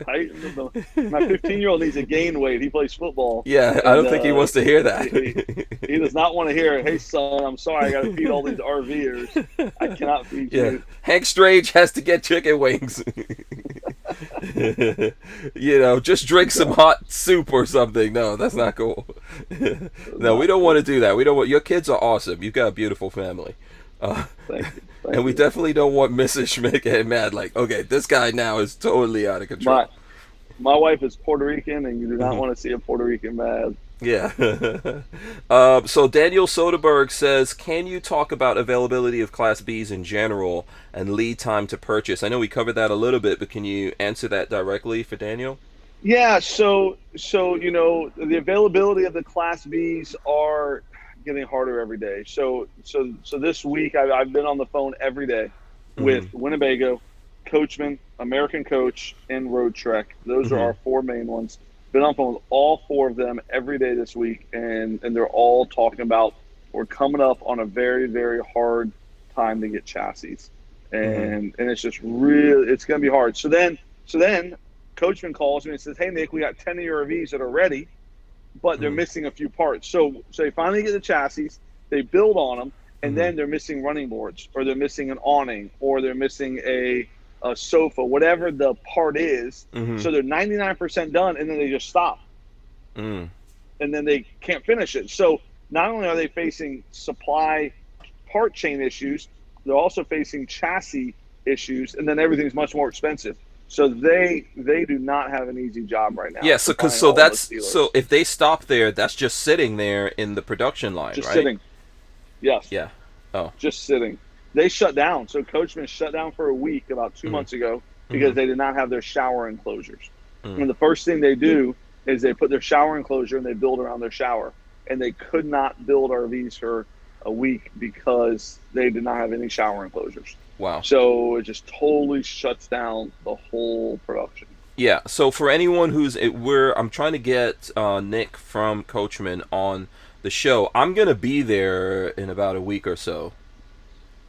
My 15-year-old needs to gain weight. He plays football. Yeah, I don't think he wants to hear that. He does not want to hear, "Hey, son, I'm sorry, I got to feed all these RVers. I cannot feed Yeah, you." Hank Strange has to get chicken wings. Just drink some hot soup or something. No, that's not cool. No, we don't want to do that. We don't want. Your kids are awesome. You've got a beautiful family. Thank you. And we definitely don't want Mrs. Schmidt getting mad. Like, okay, this guy now is totally out of control. My wife is Puerto Rican, and you do not want to see a Puerto Rican mad. Yeah. So Daniel Soderberg says, can you talk about availability of Class Bs in general and lead time to purchase? I know we covered that a little bit, but can you answer that directly for Daniel? Yeah, so the availability of the Class Bs are getting harder every day. So this week I've been on the phone every day with Winnebago, Coachman, American Coach, and Road Trek. Those are our 4 main ones. Been on the phone with all 4 of them every day this week, and they're all talking about we're coming up on a very, very hard time to get chassis, and it's just really, it's going to be hard. So then Coachman calls me and says, "Hey Nick, we got 10 of your RVs that are ready, but they're missing a few parts." So they finally get the chassis, they build on them, and then they're missing running boards, or they're missing an awning, or they're missing a sofa, whatever the part is. So they're 99% done, and then they just stop. And then they can't finish it. So not only are they facing supply part chain issues, they're also facing chassis issues, and then everything's much more expensive. So they do not have an easy job right now. Yeah, so if they stop there, that's just sitting there in the production line, just right? sitting. Yes. Yeah. Oh. Just sitting. They shut down. So Coachman shut down for a week about 2 months ago because they did not have their shower enclosures. And the first thing they do is they put their shower enclosure and they build around their shower. And they could not build RVs for a week because they did not have any shower enclosures. Wow. So it just totally shuts down the whole production. Yeah. So for anyone I'm trying to get Nick from Coachman on the show. I'm gonna be there in about a week or so.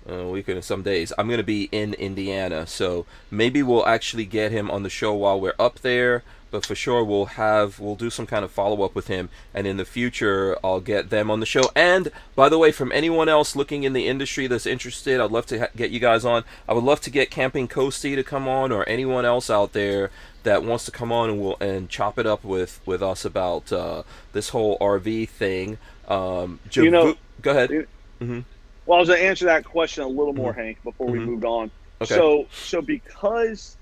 A week and some days. I'm going to be in Indiana, so maybe we'll actually get him on the show while we're up there. but for sure we'll do some kind of follow up with him, and in the future I'll get them on the show. And by the way, from anyone else looking in the industry that's interested, I'd love to get you guys on. I would love to get Camping Coastie to come on, or anyone else out there that wants to come on and chop it up with us about this whole RV thing. Go ahead. Mm-hmm. Well, I was going to answer that question a little more, Hank, before we moved on. Okay. So because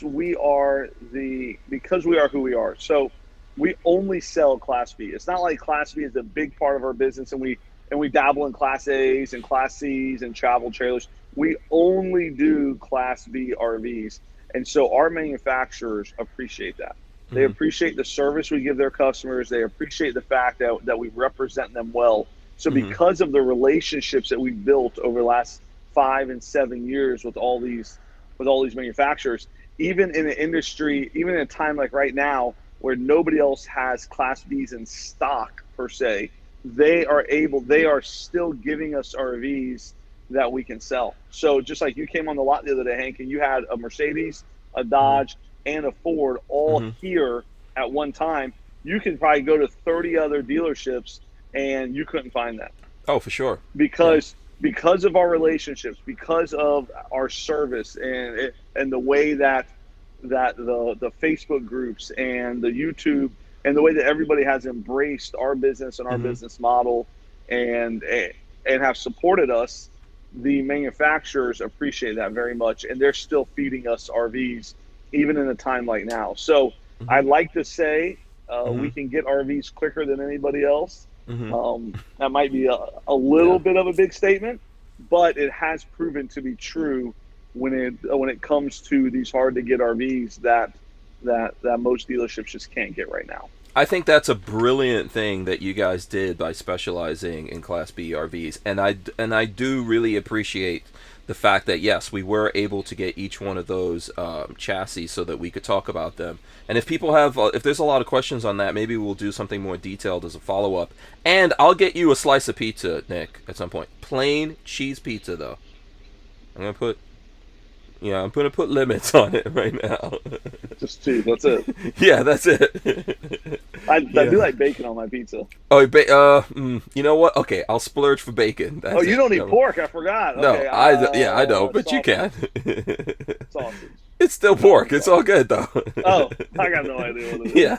we are who we are. So we only sell Class B. It's not like Class B is a big part of our business, and we dabble in Class A's and Class C's and travel trailers. We only do Class B RVs, and so our manufacturers appreciate that. They appreciate the service we give their customers. They appreciate the fact that we represent them well. So because of the relationships that we've built over the last 5 and 7 years with all these manufacturers, even in an industry, even in a time like right now where nobody else has Class Bs in stock per se, they are still giving us RVs that we can sell. So just like you came on the lot the other day, Hank, and you had a Mercedes, a Dodge, and a Ford all here at one time, you could probably go to 30 other dealerships and you couldn't find that. Oh, for sure. Because of our relationships, because of our service, and the way that the Facebook groups and the YouTube and the way that everybody has embraced our business and our business model and have supported us, the manufacturers appreciate that very much, and they're still feeding us RVs even in a time like now. So I'd like to say we can get RVs quicker than anybody else. That might be a little bit of a big statement, but it has proven to be true when it comes to these hard to get RVs that most dealerships just can't get right now. I think that's a brilliant thing that you guys did by specializing in Class B RVs, and I do really appreciate the fact that yes, we were able to get each one of those chassis so that we could talk about them. And if people have, if there's a lot of questions on that, maybe we'll do something more detailed as a follow-up. And I'll get you a slice of pizza, Nick, at some point. Plain cheese pizza, though. I'm gonna put limits on it right now. Just cheese, that's it. Yeah, that's it. I do like bacon on my pizza. Oh, you know what? Okay, I'll splurge for bacon. That's you don't eat pork? I forgot. No, okay, I know, but you can. Sausage. It's still pork. It's all good though. Oh, I got no idea what it is. Yeah.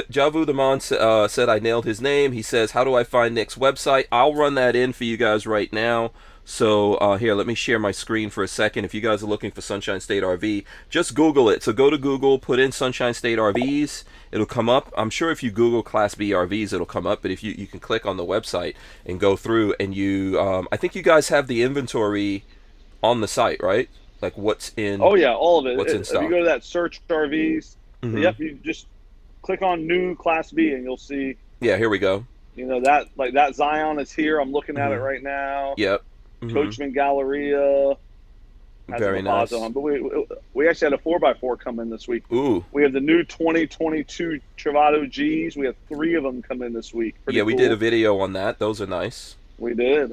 Javudaman said I nailed his name. He says, "How do I find Nick's website?" I'll run that in for you guys right now. So here, let me share my screen for a second. If you guys are looking for Sunshine State RV, just Google it. So go to Google, put in Sunshine State RVs. It'll come up. I'm sure if you Google Class B RVs, it'll come up. But if you can click on the website and go through, and I think you guys have the inventory on the site, right? Like what's in. Oh yeah, all of it. What's in stock. If you go to that search RVs, yep, you just click on new Class B and you'll see. Yeah, here we go. You know that Zion is here. I'm looking at it right now. Yep. Coachman Galleria. Very nice. On. But we actually had a 4x4 come in this week. Ooh. We have the new 2022 Travato Gs. We have 3 of them come in this week. Pretty we cool. did a video on that. Those are nice. We did.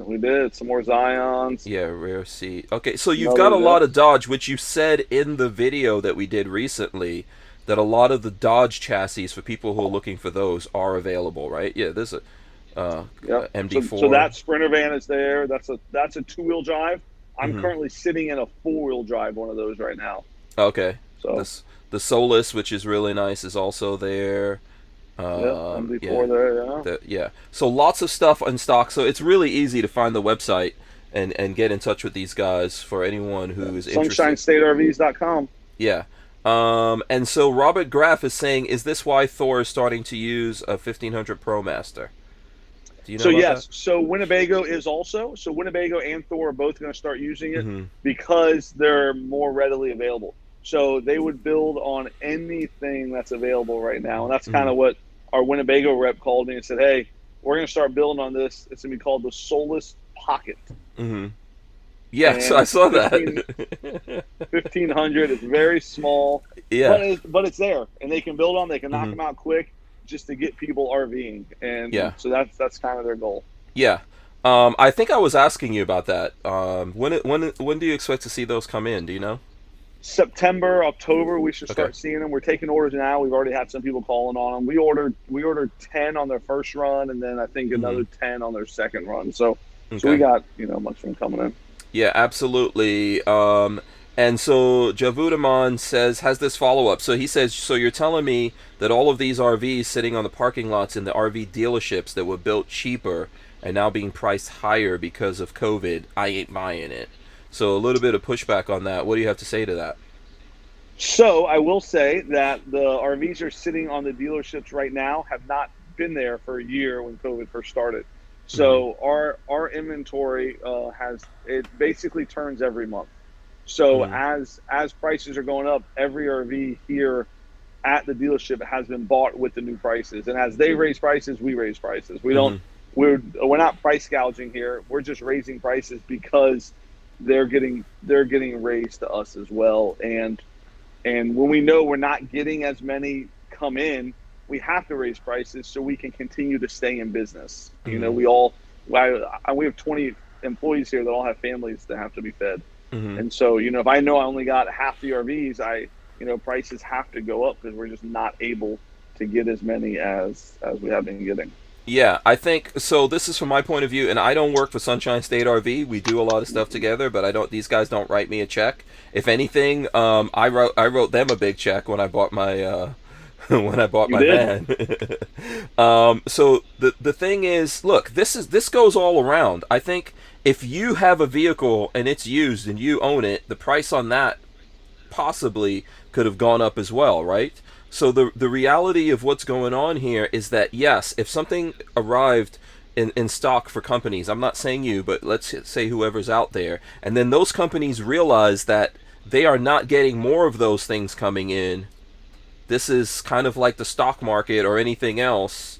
Some more Zions. Yeah, rare seat. Okay, so you've got a lot of Dodge, which you said in the video that we did recently that a lot of the Dodge chassis for people who are looking for those are available, right? Yeah, there's a MD4. So that Sprinter van is there. That's a 2-wheel drive. I'm currently sitting in a 4-wheel drive one of those right now. Okay. So the Solus, which is really nice, is also there. MD4 there, yeah. So lots of stuff in stock. So it's really easy to find the website and get in touch with these guys for anyone who is interested. SunshineStateRVs.com. Yeah. And so Robert Graff is saying, is this why Thor is starting to use a 1500 ProMaster? Do you know about that? So Winnebago is also. So Winnebago and Thor are both going to start using it because they're more readily available. So they would build on anything that's available right now. And that's kind of what our Winnebago rep called me and said, hey, we're going to start building on this. It's going to be called the Solus Pocket. Yes, I saw that. 1500. It's very small. Yeah. But it's there. And they can build on. They can knock them out quick just to get people RVing. And so that's kind of their goal. Yeah. I think I was asking you about that. When do you expect to see those come in? Do you know? September, October, we should Okay. start seeing them. We're taking orders now. We've already had some people calling on them. We ordered 10 on their first run, and then I think Hmm. another 10 on their second run. So we Okay. got a bunch of them coming in. Yeah, absolutely. And so Javudaman says, has this follow up. So he says, so you're telling me that all of these RVs sitting on the parking lots in the RV dealerships that were built cheaper and now being priced higher because of COVID, I ain't buying it. So a little bit of pushback on that. What do you have to say to that? So I will say that the RVs are sitting on the dealerships right now have not been there for a year when COVID first started. Mm-hmm. So our inventory has it basically turns every month. So Mm-hmm. as prices are going up, every RV here at the dealership has been bought with the new prices, and as they raise prices, we raise prices. Mm-hmm. We're not price gouging here. We're just raising prices because they're getting raised to us as well, and when we know we're not getting as many come in, we have to raise prices so we can continue to stay in business. Mm-hmm. We have 20 employees here that all have families that have to be fed. Mm-hmm. And so, if I know I only got half the RVs, prices have to go up because we're just not able to get as many as we have been getting. Yeah, I think so. This is from my point of view, and I don't work for Sunshine State RV. We do a lot of stuff together, but I don't. These guys don't write me a check. If anything, I wrote them a big check when I bought my when I bought You my did? van. So the thing is, look, this goes all around. I think if you have a vehicle and it's used and you own it, the price on that possibly could have gone up as well, right? So the reality of what's going on here is that yes, if something arrived in stock for companies, I'm not saying you, but let's say whoever's out there, and then those companies realize that they are not getting more of those things coming in. This is kind of like the stock market or anything else.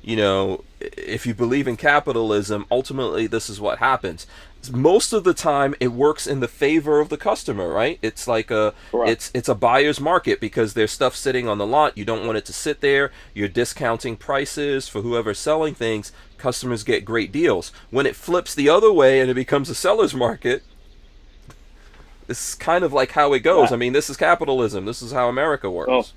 If you believe in capitalism, ultimately this is what happens. Most of the time it works in the favor of the customer, right? It's like Correct. it's a buyer's market because there's stuff sitting on the lot. You don't want it to sit there. You're discounting prices for whoever's selling things. Customers get great deals. When it flips the other way and it becomes a seller's market, it's kind of like how it goes. Yeah. I mean, this is capitalism. This is how America Oh, works.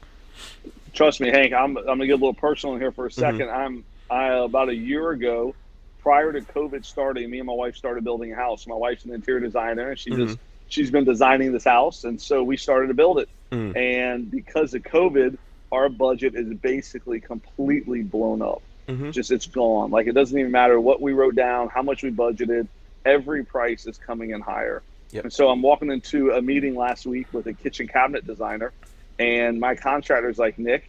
trust me, Hank. I'm gonna get a little personal here for a Mhm. second. I about a year ago, prior to COVID starting, me and my wife started building a house. My wife's an interior designer, and Mhm. she's been designing this house, and so we started to build it. Mhm. And because of COVID, our budget is basically completely blown up. Mhm. Just it's gone. Like it doesn't even matter what we wrote down, how much we budgeted. Every price is coming in higher. Yep. And so I'm walking into a meeting last week with a kitchen cabinet designer, and my contractor's like, Nick,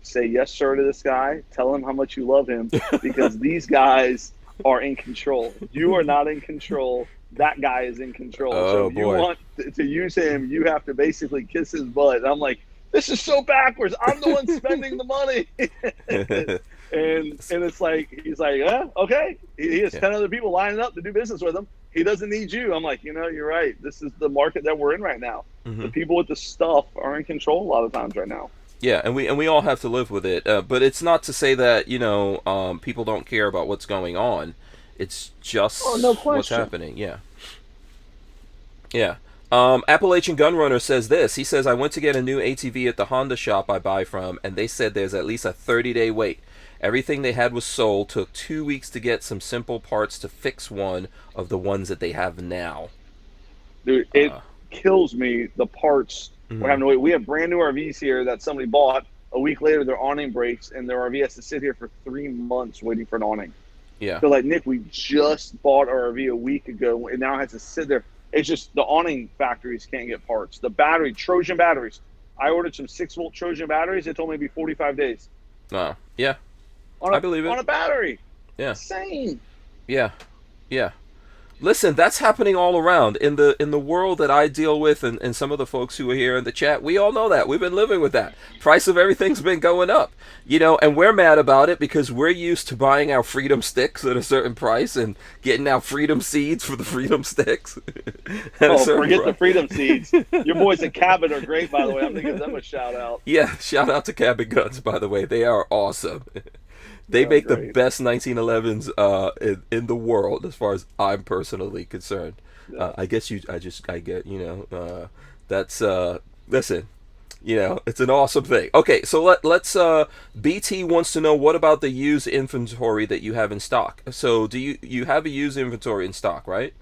say yes, sir, to this guy. Tell him how much you love him because these guys are in control. You are not in control. That guy is in control. So Oh if you boy. want to use him, you have to basically kiss his butt. And I'm like, this is so backwards. I'm the one spending the money. And it's like, he's like, okay. He has Yeah. 10 other people lining up to do business with him. He doesn't need you. I'm like, you're right. This is the market that we're in right now. The Mhm. people with the stuff are in control a lot of times right now. Yeah, and we all have to live with it. But it's not to say that people don't care about what's going on. It's Oh, no just what's question. happening. Yeah, yeah. Appalachian Gunrunner says this. He says, I went to get a new ATV at the Honda shop I buy from, and they said there's at least a 30-day wait. Everything they had was sold. Took 2 weeks to get some simple parts to fix one of the ones that they have now. Dude, it Uh, kills me. The parts we're mhm. having to wait. We have brand new RVs here that somebody bought. A week later, their awning breaks, and their RV has to sit here for 3 months waiting for an awning. Yeah. So, like, Nick, we just bought our RV a week ago, and now it has to sit there. It's just the awning factories can't get parts. The battery, Trojan batteries. I ordered some 6-volt Trojan batteries. They told me it'd be 45 days Yeah. on I a believe it. on a battery. Yeah. Insane. Yeah. Yeah. Listen, that's happening all around in the world that I deal with, and some of the folks who are here in the chat. We all know that we've been living with that. Price of everything's been going up, and we're mad about it because we're used to buying our freedom sticks at a certain price and getting our freedom seeds for the freedom sticks at a Oh, certain forget the price. freedom seeds. Your boys at Cabot are great, by the way. I'm going to give them a shout out. Yeah, shout out to Cabot Guns, by the way. They are awesome. They They are make the great. best 1911s in the world, as far as I'm personally concerned. Yeah. I guess I get That's listen, it's an awesome thing. Okay, so let's BT wants to know, what about the used inventory that you have in stock? So do you have a used inventory in stock, right?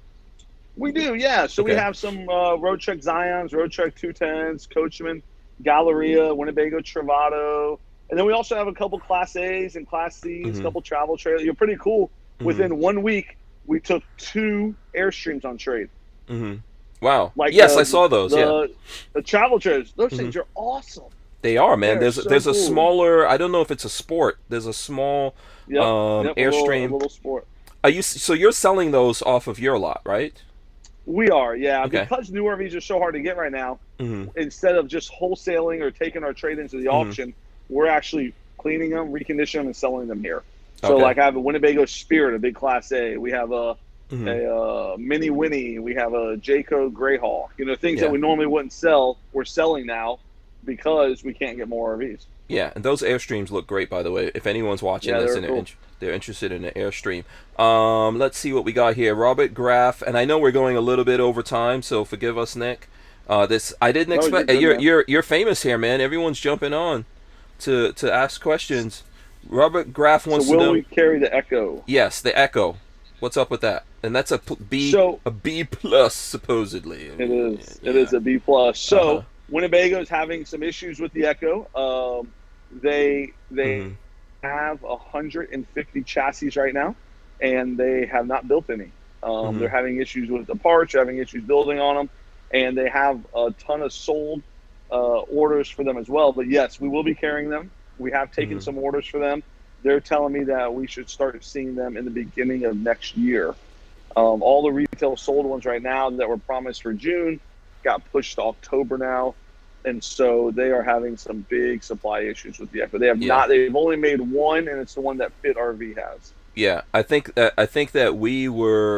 We do, yeah. So we Okay. have some Road Trek Zions, Road Trek 210s, Coachman, Galleria, Winnebago Travato, and then we also have a couple Class A's and Class C's, a Mhm. couple travel trailers. You're pretty cool. Mhm. Within 1 week, we took 2 Airstreams on trade. Mhm. Wow. Like Yes, I saw those. Yeah. the travel trailers. Those Mhm. things are awesome. They are, They man. are so There's a cool. smaller. I don't know if it's a sport. There's a small Yep, yep. A Airstream. little sport. Are you so you're selling those off of your lot, right? We are, yeah, Okay. because new RVs are so hard to get right now. Mhm. Instead of just wholesaling or taking our trade into the Mhm. auction, we're actually cleaning them, reconditioning them, and selling them here. So, Okay. like, I have a Winnebago Spirit, a big Class A. We have Mhm. a Mini Winnie. We have a Jayco Greyhawk. Things that Yeah. we normally wouldn't sell, we're selling now because we can't get more RVs. Yeah, and those Airstreams look great, by the way. If anyone's watching Yeah, this they're and cool. they're interested in an Airstream, let's see what we got here. Robert Graff, and I know we're going a little bit over time, so forgive us, Nick. This I didn't No, you're expect. good, man. You're famous here, man. Everyone's jumping on to ask questions. Robert Graff So, wants to will know. we carry the Echo? Yes, the Echo. What's up with that? And that's So, a B plus supposedly. it is. It Yeah. is a B plus. Uh huh. So Winnebago is having some issues with the Echo. They Mhm. have 150 chassis right now, and they have not built any. They're Mhm. having issues with the parts, they're having issues building on them, and they have a ton of sold orders for them as well. But yes, we will be carrying them. We have taken Mhm. some orders for them. They're telling me that we should start seeing them in the beginning of next year. All the retail sold ones right now that were promised for June got pushed to October now. And so they are having some big supply issues with the Echo. They have Yeah. not, they've only made one, and it's the one that Fit RV has. Yeah, I think that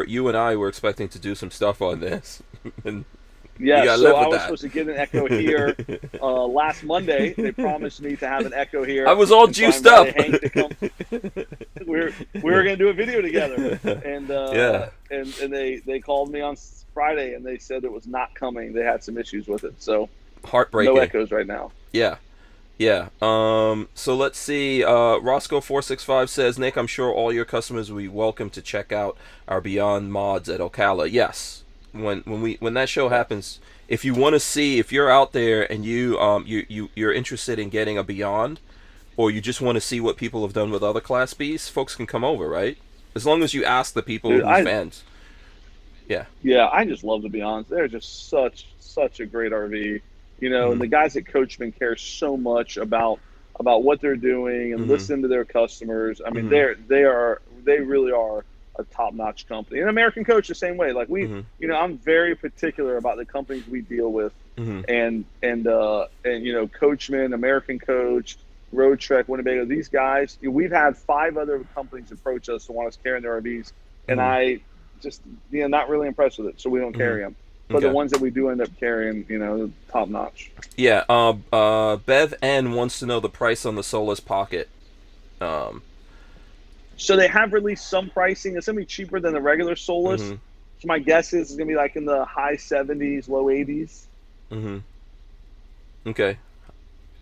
you and I were expecting to do some stuff on this, and you Yes, gotta so live I with was that. supposed to get an Echo here last Monday. They promised me to have an Echo I here. was all And so I juiced up. invited Hank to come. We were going to do a video together. And, Yeah, they called me on Friday, and they said it was not coming. They had some issues with it. So no heartbreaking. Echoes right now. Yeah, yeah. So let's see. Roscoe465 says, Nick, I'm sure all your customers will be welcome to check out our Beyond mods at Ocala. Yes, when that show happens, if you want to see, if you're out there and you're interested in getting a Beyond, or you just want to see what people have done with other Class Bs, folks can come over, right? As long as you ask the people Dude, who's fans. Yeah. I just love the Beyonds. They're just such a great RV. And Mhm. the guys at Coachman care so much about what they're doing and Mhm. listen to their customers. I mean, Mhm. they really are a top notch company. And American Coach the same way. Like Mhm. I'm very particular about the companies we deal with, Mhm. and Coachman, American Coach, Road Trek, Winnebago. These guys, we've had 5 other companies approach us to want us carrying their RVs, and Mhm. I just not really impressed with it, so we don't Mhm. carry them. But the Okay. ones that we do end up carrying, top notch. Yeah. Bev N wants to know the price on the Solus Pocket. Um. So they have released some pricing. It's gonna be cheaper than the regular Solus. Mhm. So my guess is it's gonna be like in the high 70s, low 80s. Mhm. Okay.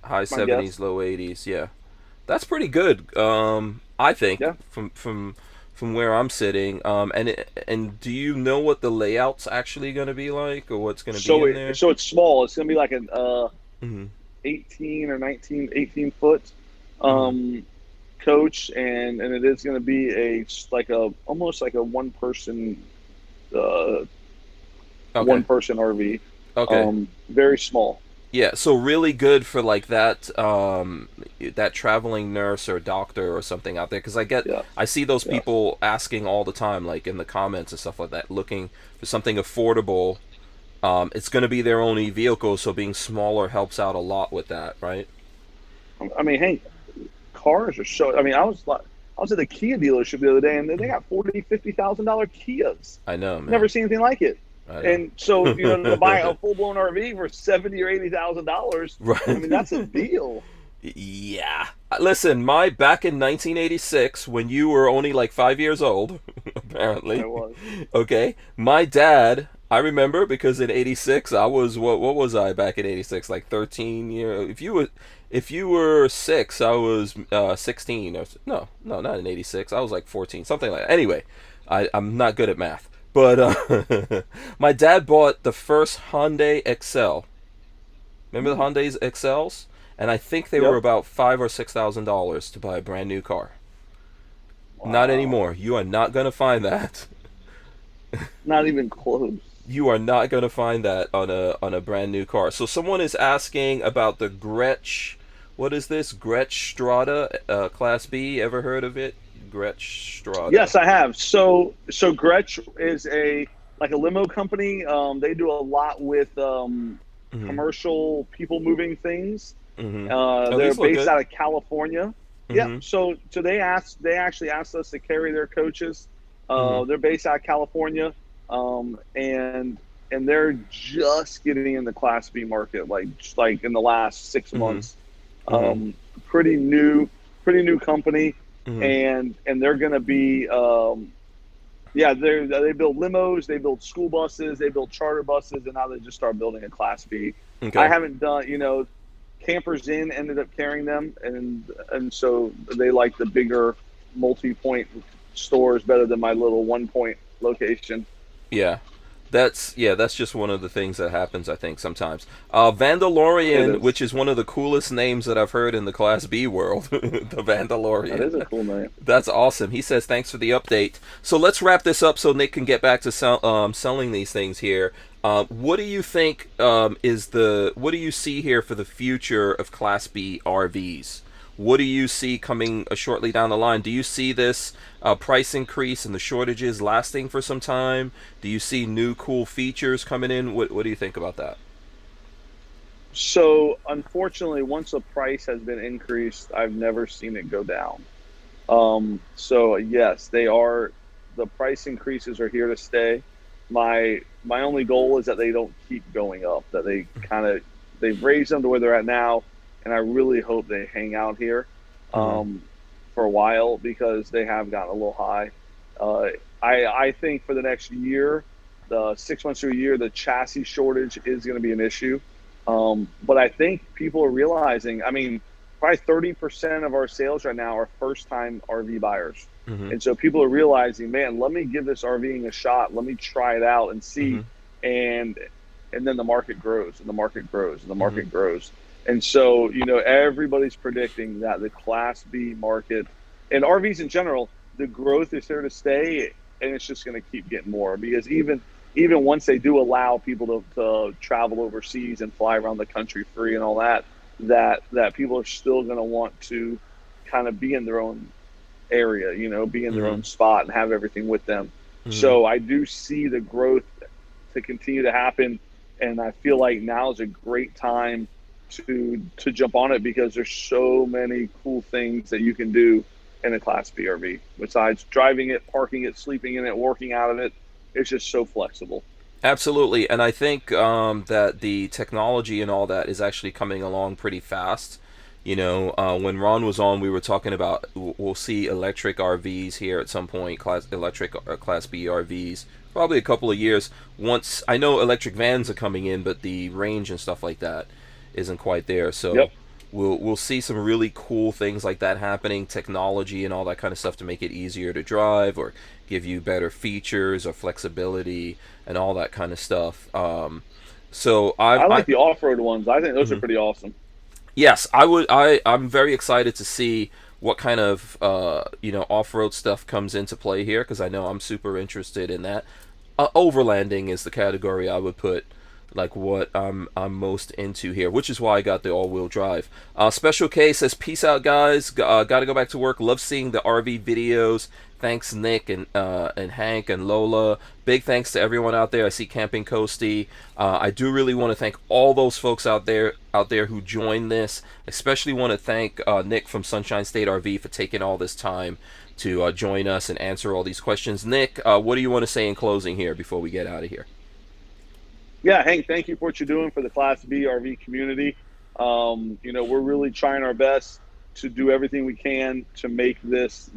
High My guess. 70s, low 80s. Yeah, that's pretty good. I think Yeah. from where I'm sitting. And do you know what the layout's actually going to be like, or what's going to be in there? So it's small. It's gonna be like an Mhm. 18 or 19, 18 foot Mhm. coach, and it is going to be almost like a uh, Okay. one person RV. Okay. Very small. Yeah, so really good for like that traveling nurse or doctor or something out there, because Yeah, I see those yeah. people asking all the time, like in the comments and stuff like that, looking for something affordable. It's going to be their only vehicle, so being smaller helps out a lot with that, right? I mean, hey, cars are so. I mean, I was at the Kia dealership the other day, and they got $40,000-$50,000 Kias. I know, man. Never seen anything like it. I know. And so, to buy a full blown RV for $70,000 or $80,000, I Right. mean, that's a deal. Yeah. Listen, my back in 1986, when you were only like 5 years old, apparently. I was. Okay, my dad I remember because in '86 I was what was I back in '86, like 13 year. If you were 6, I was 16 or no, not in '86. I was like 14, something like that. Anyway, I'm not good at math. But my dad bought the first Hyundai Excel. Remember the Hmm. Hyundai's Excels? And I think they were Yep. about $5,000 or $6,000 to buy a brand new car. Not Wow. anymore. You are not gonna find that. Not even close. You are not going to find that on a brand new car. So someone is asking about the Gretsch. What is this? Gretsch Strada Class B. Ever heard of it? Gretsch Strada. Yes, I have. So Gretsch is a like a limo company. They do a lot with Mm-hmm. commercial people moving things. Mm-hmm. Oh, They're these look based good. out of California. Yeah. Mm-hmm. So they actually asked us to carry their coaches. Mm-hmm. They're based out of California, and they're just getting in the Class B market, like in the last six Mm-hmm. months. Mm-hmm. Um, pretty new, pretty new company, Mm-hmm. and they're going to be yeah, they build limos, they build school buses, they build charter buses, and now they just start building a Class B. I Okay. haven't done, Campers Inn ended up carrying them, and so they like the bigger multi-point stores better than my little one-point location. Yeah. That's just one of the things that happens, I think, sometimes. It Vandalorian, is. which is one of the coolest names that I've heard in the Class B world. The That Vandalorian. is a cool name. That's awesome. He says thanks for the update. So let's wrap this up so Nick can get back to selling these things here. What do you think what do you see here for the future of Class B RVs? What do you see coming shortly down the line? Do you see this price increase and the shortages lasting for some time? Do you see new cool features coming in? What do you think about that? So, unfortunately, once a price has been increased, I've never seen it go down. So yes, they are. The price increases are here to stay. My only goal is that they don't keep going up. That they've raised them to where they're at now, and I really hope they hang out here Mm-hmm. um, for a while because they have gotten a little high. Uh, I think for the next year, the 6 months to a year, the chassis shortage is going to be an issue. But I think people are realizing. I mean, probably 30% of our sales right now are first time RV buyers. Mm-hmm. And so people are realizing, man, let me give this RVing a shot. Let me try it out and see. Mm-hmm. And and then the market grows and the market grows and the Mm-hmm. market grows. And so, everybody's predicting that the Class B market and RVs in general, the growth is here to stay and it's just going to keep getting more because even once they do allow people to travel overseas and fly around the country free and all that, that people are still going to want to kind of be in their own area, be in their Mm-hmm. own spot and have everything with them. Mm-hmm. So I do see the growth to continue to happen, and I feel like now is a great time to jump on it because there's so many cool things that you can do in a Class B RV besides driving it, parking it, sleeping in it, working out of it. It's just so flexible. Absolutely, and I think that the technology and all that is actually coming along pretty fast. When Ron was on, we were talking about we'll see electric RVs here at some point, Class B RVs, probably a couple of years. Once I know electric vans are coming in, but the range and stuff like that isn't quite there. So Yep. we'll see some really cool things like that happening, technology and all that kind of stuff to make it easier to drive or give you better features or flexibility and all that kind of stuff. So I I like the off-road ones. I think those are mhm. pretty awesome. Yes, I would. I'm very excited to see what kind of off-road stuff comes into play here because I know I'm super interested in that. Overlanding is the category I would put like what I'm most into here, which is why I got the all-wheel drive. Special K says, "Peace out, guys. Got to go back to work. Love seeing the RV videos. Thanks, Nick and Hank and Lola. Big thanks to everyone out there. I see Camping Coasty. I do really want to thank all those folks out there who joined this. Especially want to thank Nick from Sunshine State RV for taking all this time to join us and answer all these questions. Nick, what do you want to say in closing here before we get out of here? Yeah, Hank, thank you for what you're doing for the Class B RV community. We're really trying our best to do everything we can to make this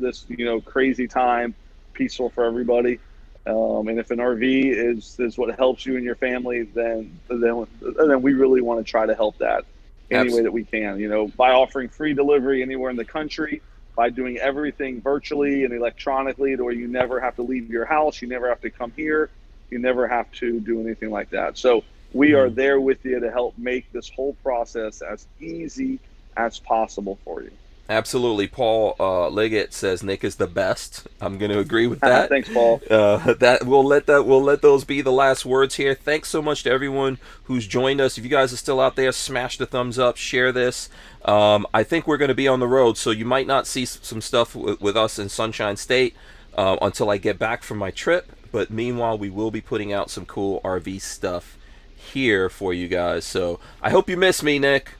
crazy time peaceful for everybody. And if an RV is what helps you and your family, then we really want to try to help that any way Abs- that we can. You know, by offering free delivery anywhere in the country, by doing everything virtually and electronically, to where you never have to leave your house, you never have to come here, you never have to do anything like that. So we are Mhm. there with you to help make this whole process as easy as possible for you. Absolutely. Paul Liggett says Nick is the best. I'm going to agree with that. Thanks, Paul. That we'll let those be the last words here. Thanks so much to everyone who's joined us. If you guys are still out there, smash the thumbs up, share this. I think we're going to be on the road, so you might not see some stuff with us in Sunshine State until I get back from my trip. But meanwhile, we will be putting out some cool RV stuff here for you guys. So I hope you miss me, Nick.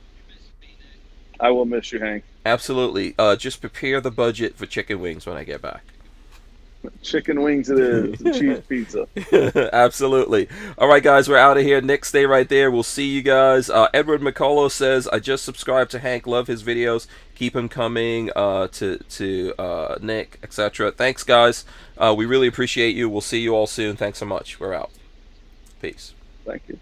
I will miss you, Hank. Absolutely. Just prepare the budget for chicken wings when I get back. Chicken wings it is, and cheese pizza. Absolutely. All right, guys, we're out of here. Nick, stay right there. We'll see you guys. Edward McCullough says, I just subscribed to Hank. Love his videos. Keep him coming to Nick, etc. Thanks, guys. We really appreciate you. We'll see you all soon. Thanks so much. We're out. Peace. Thank you.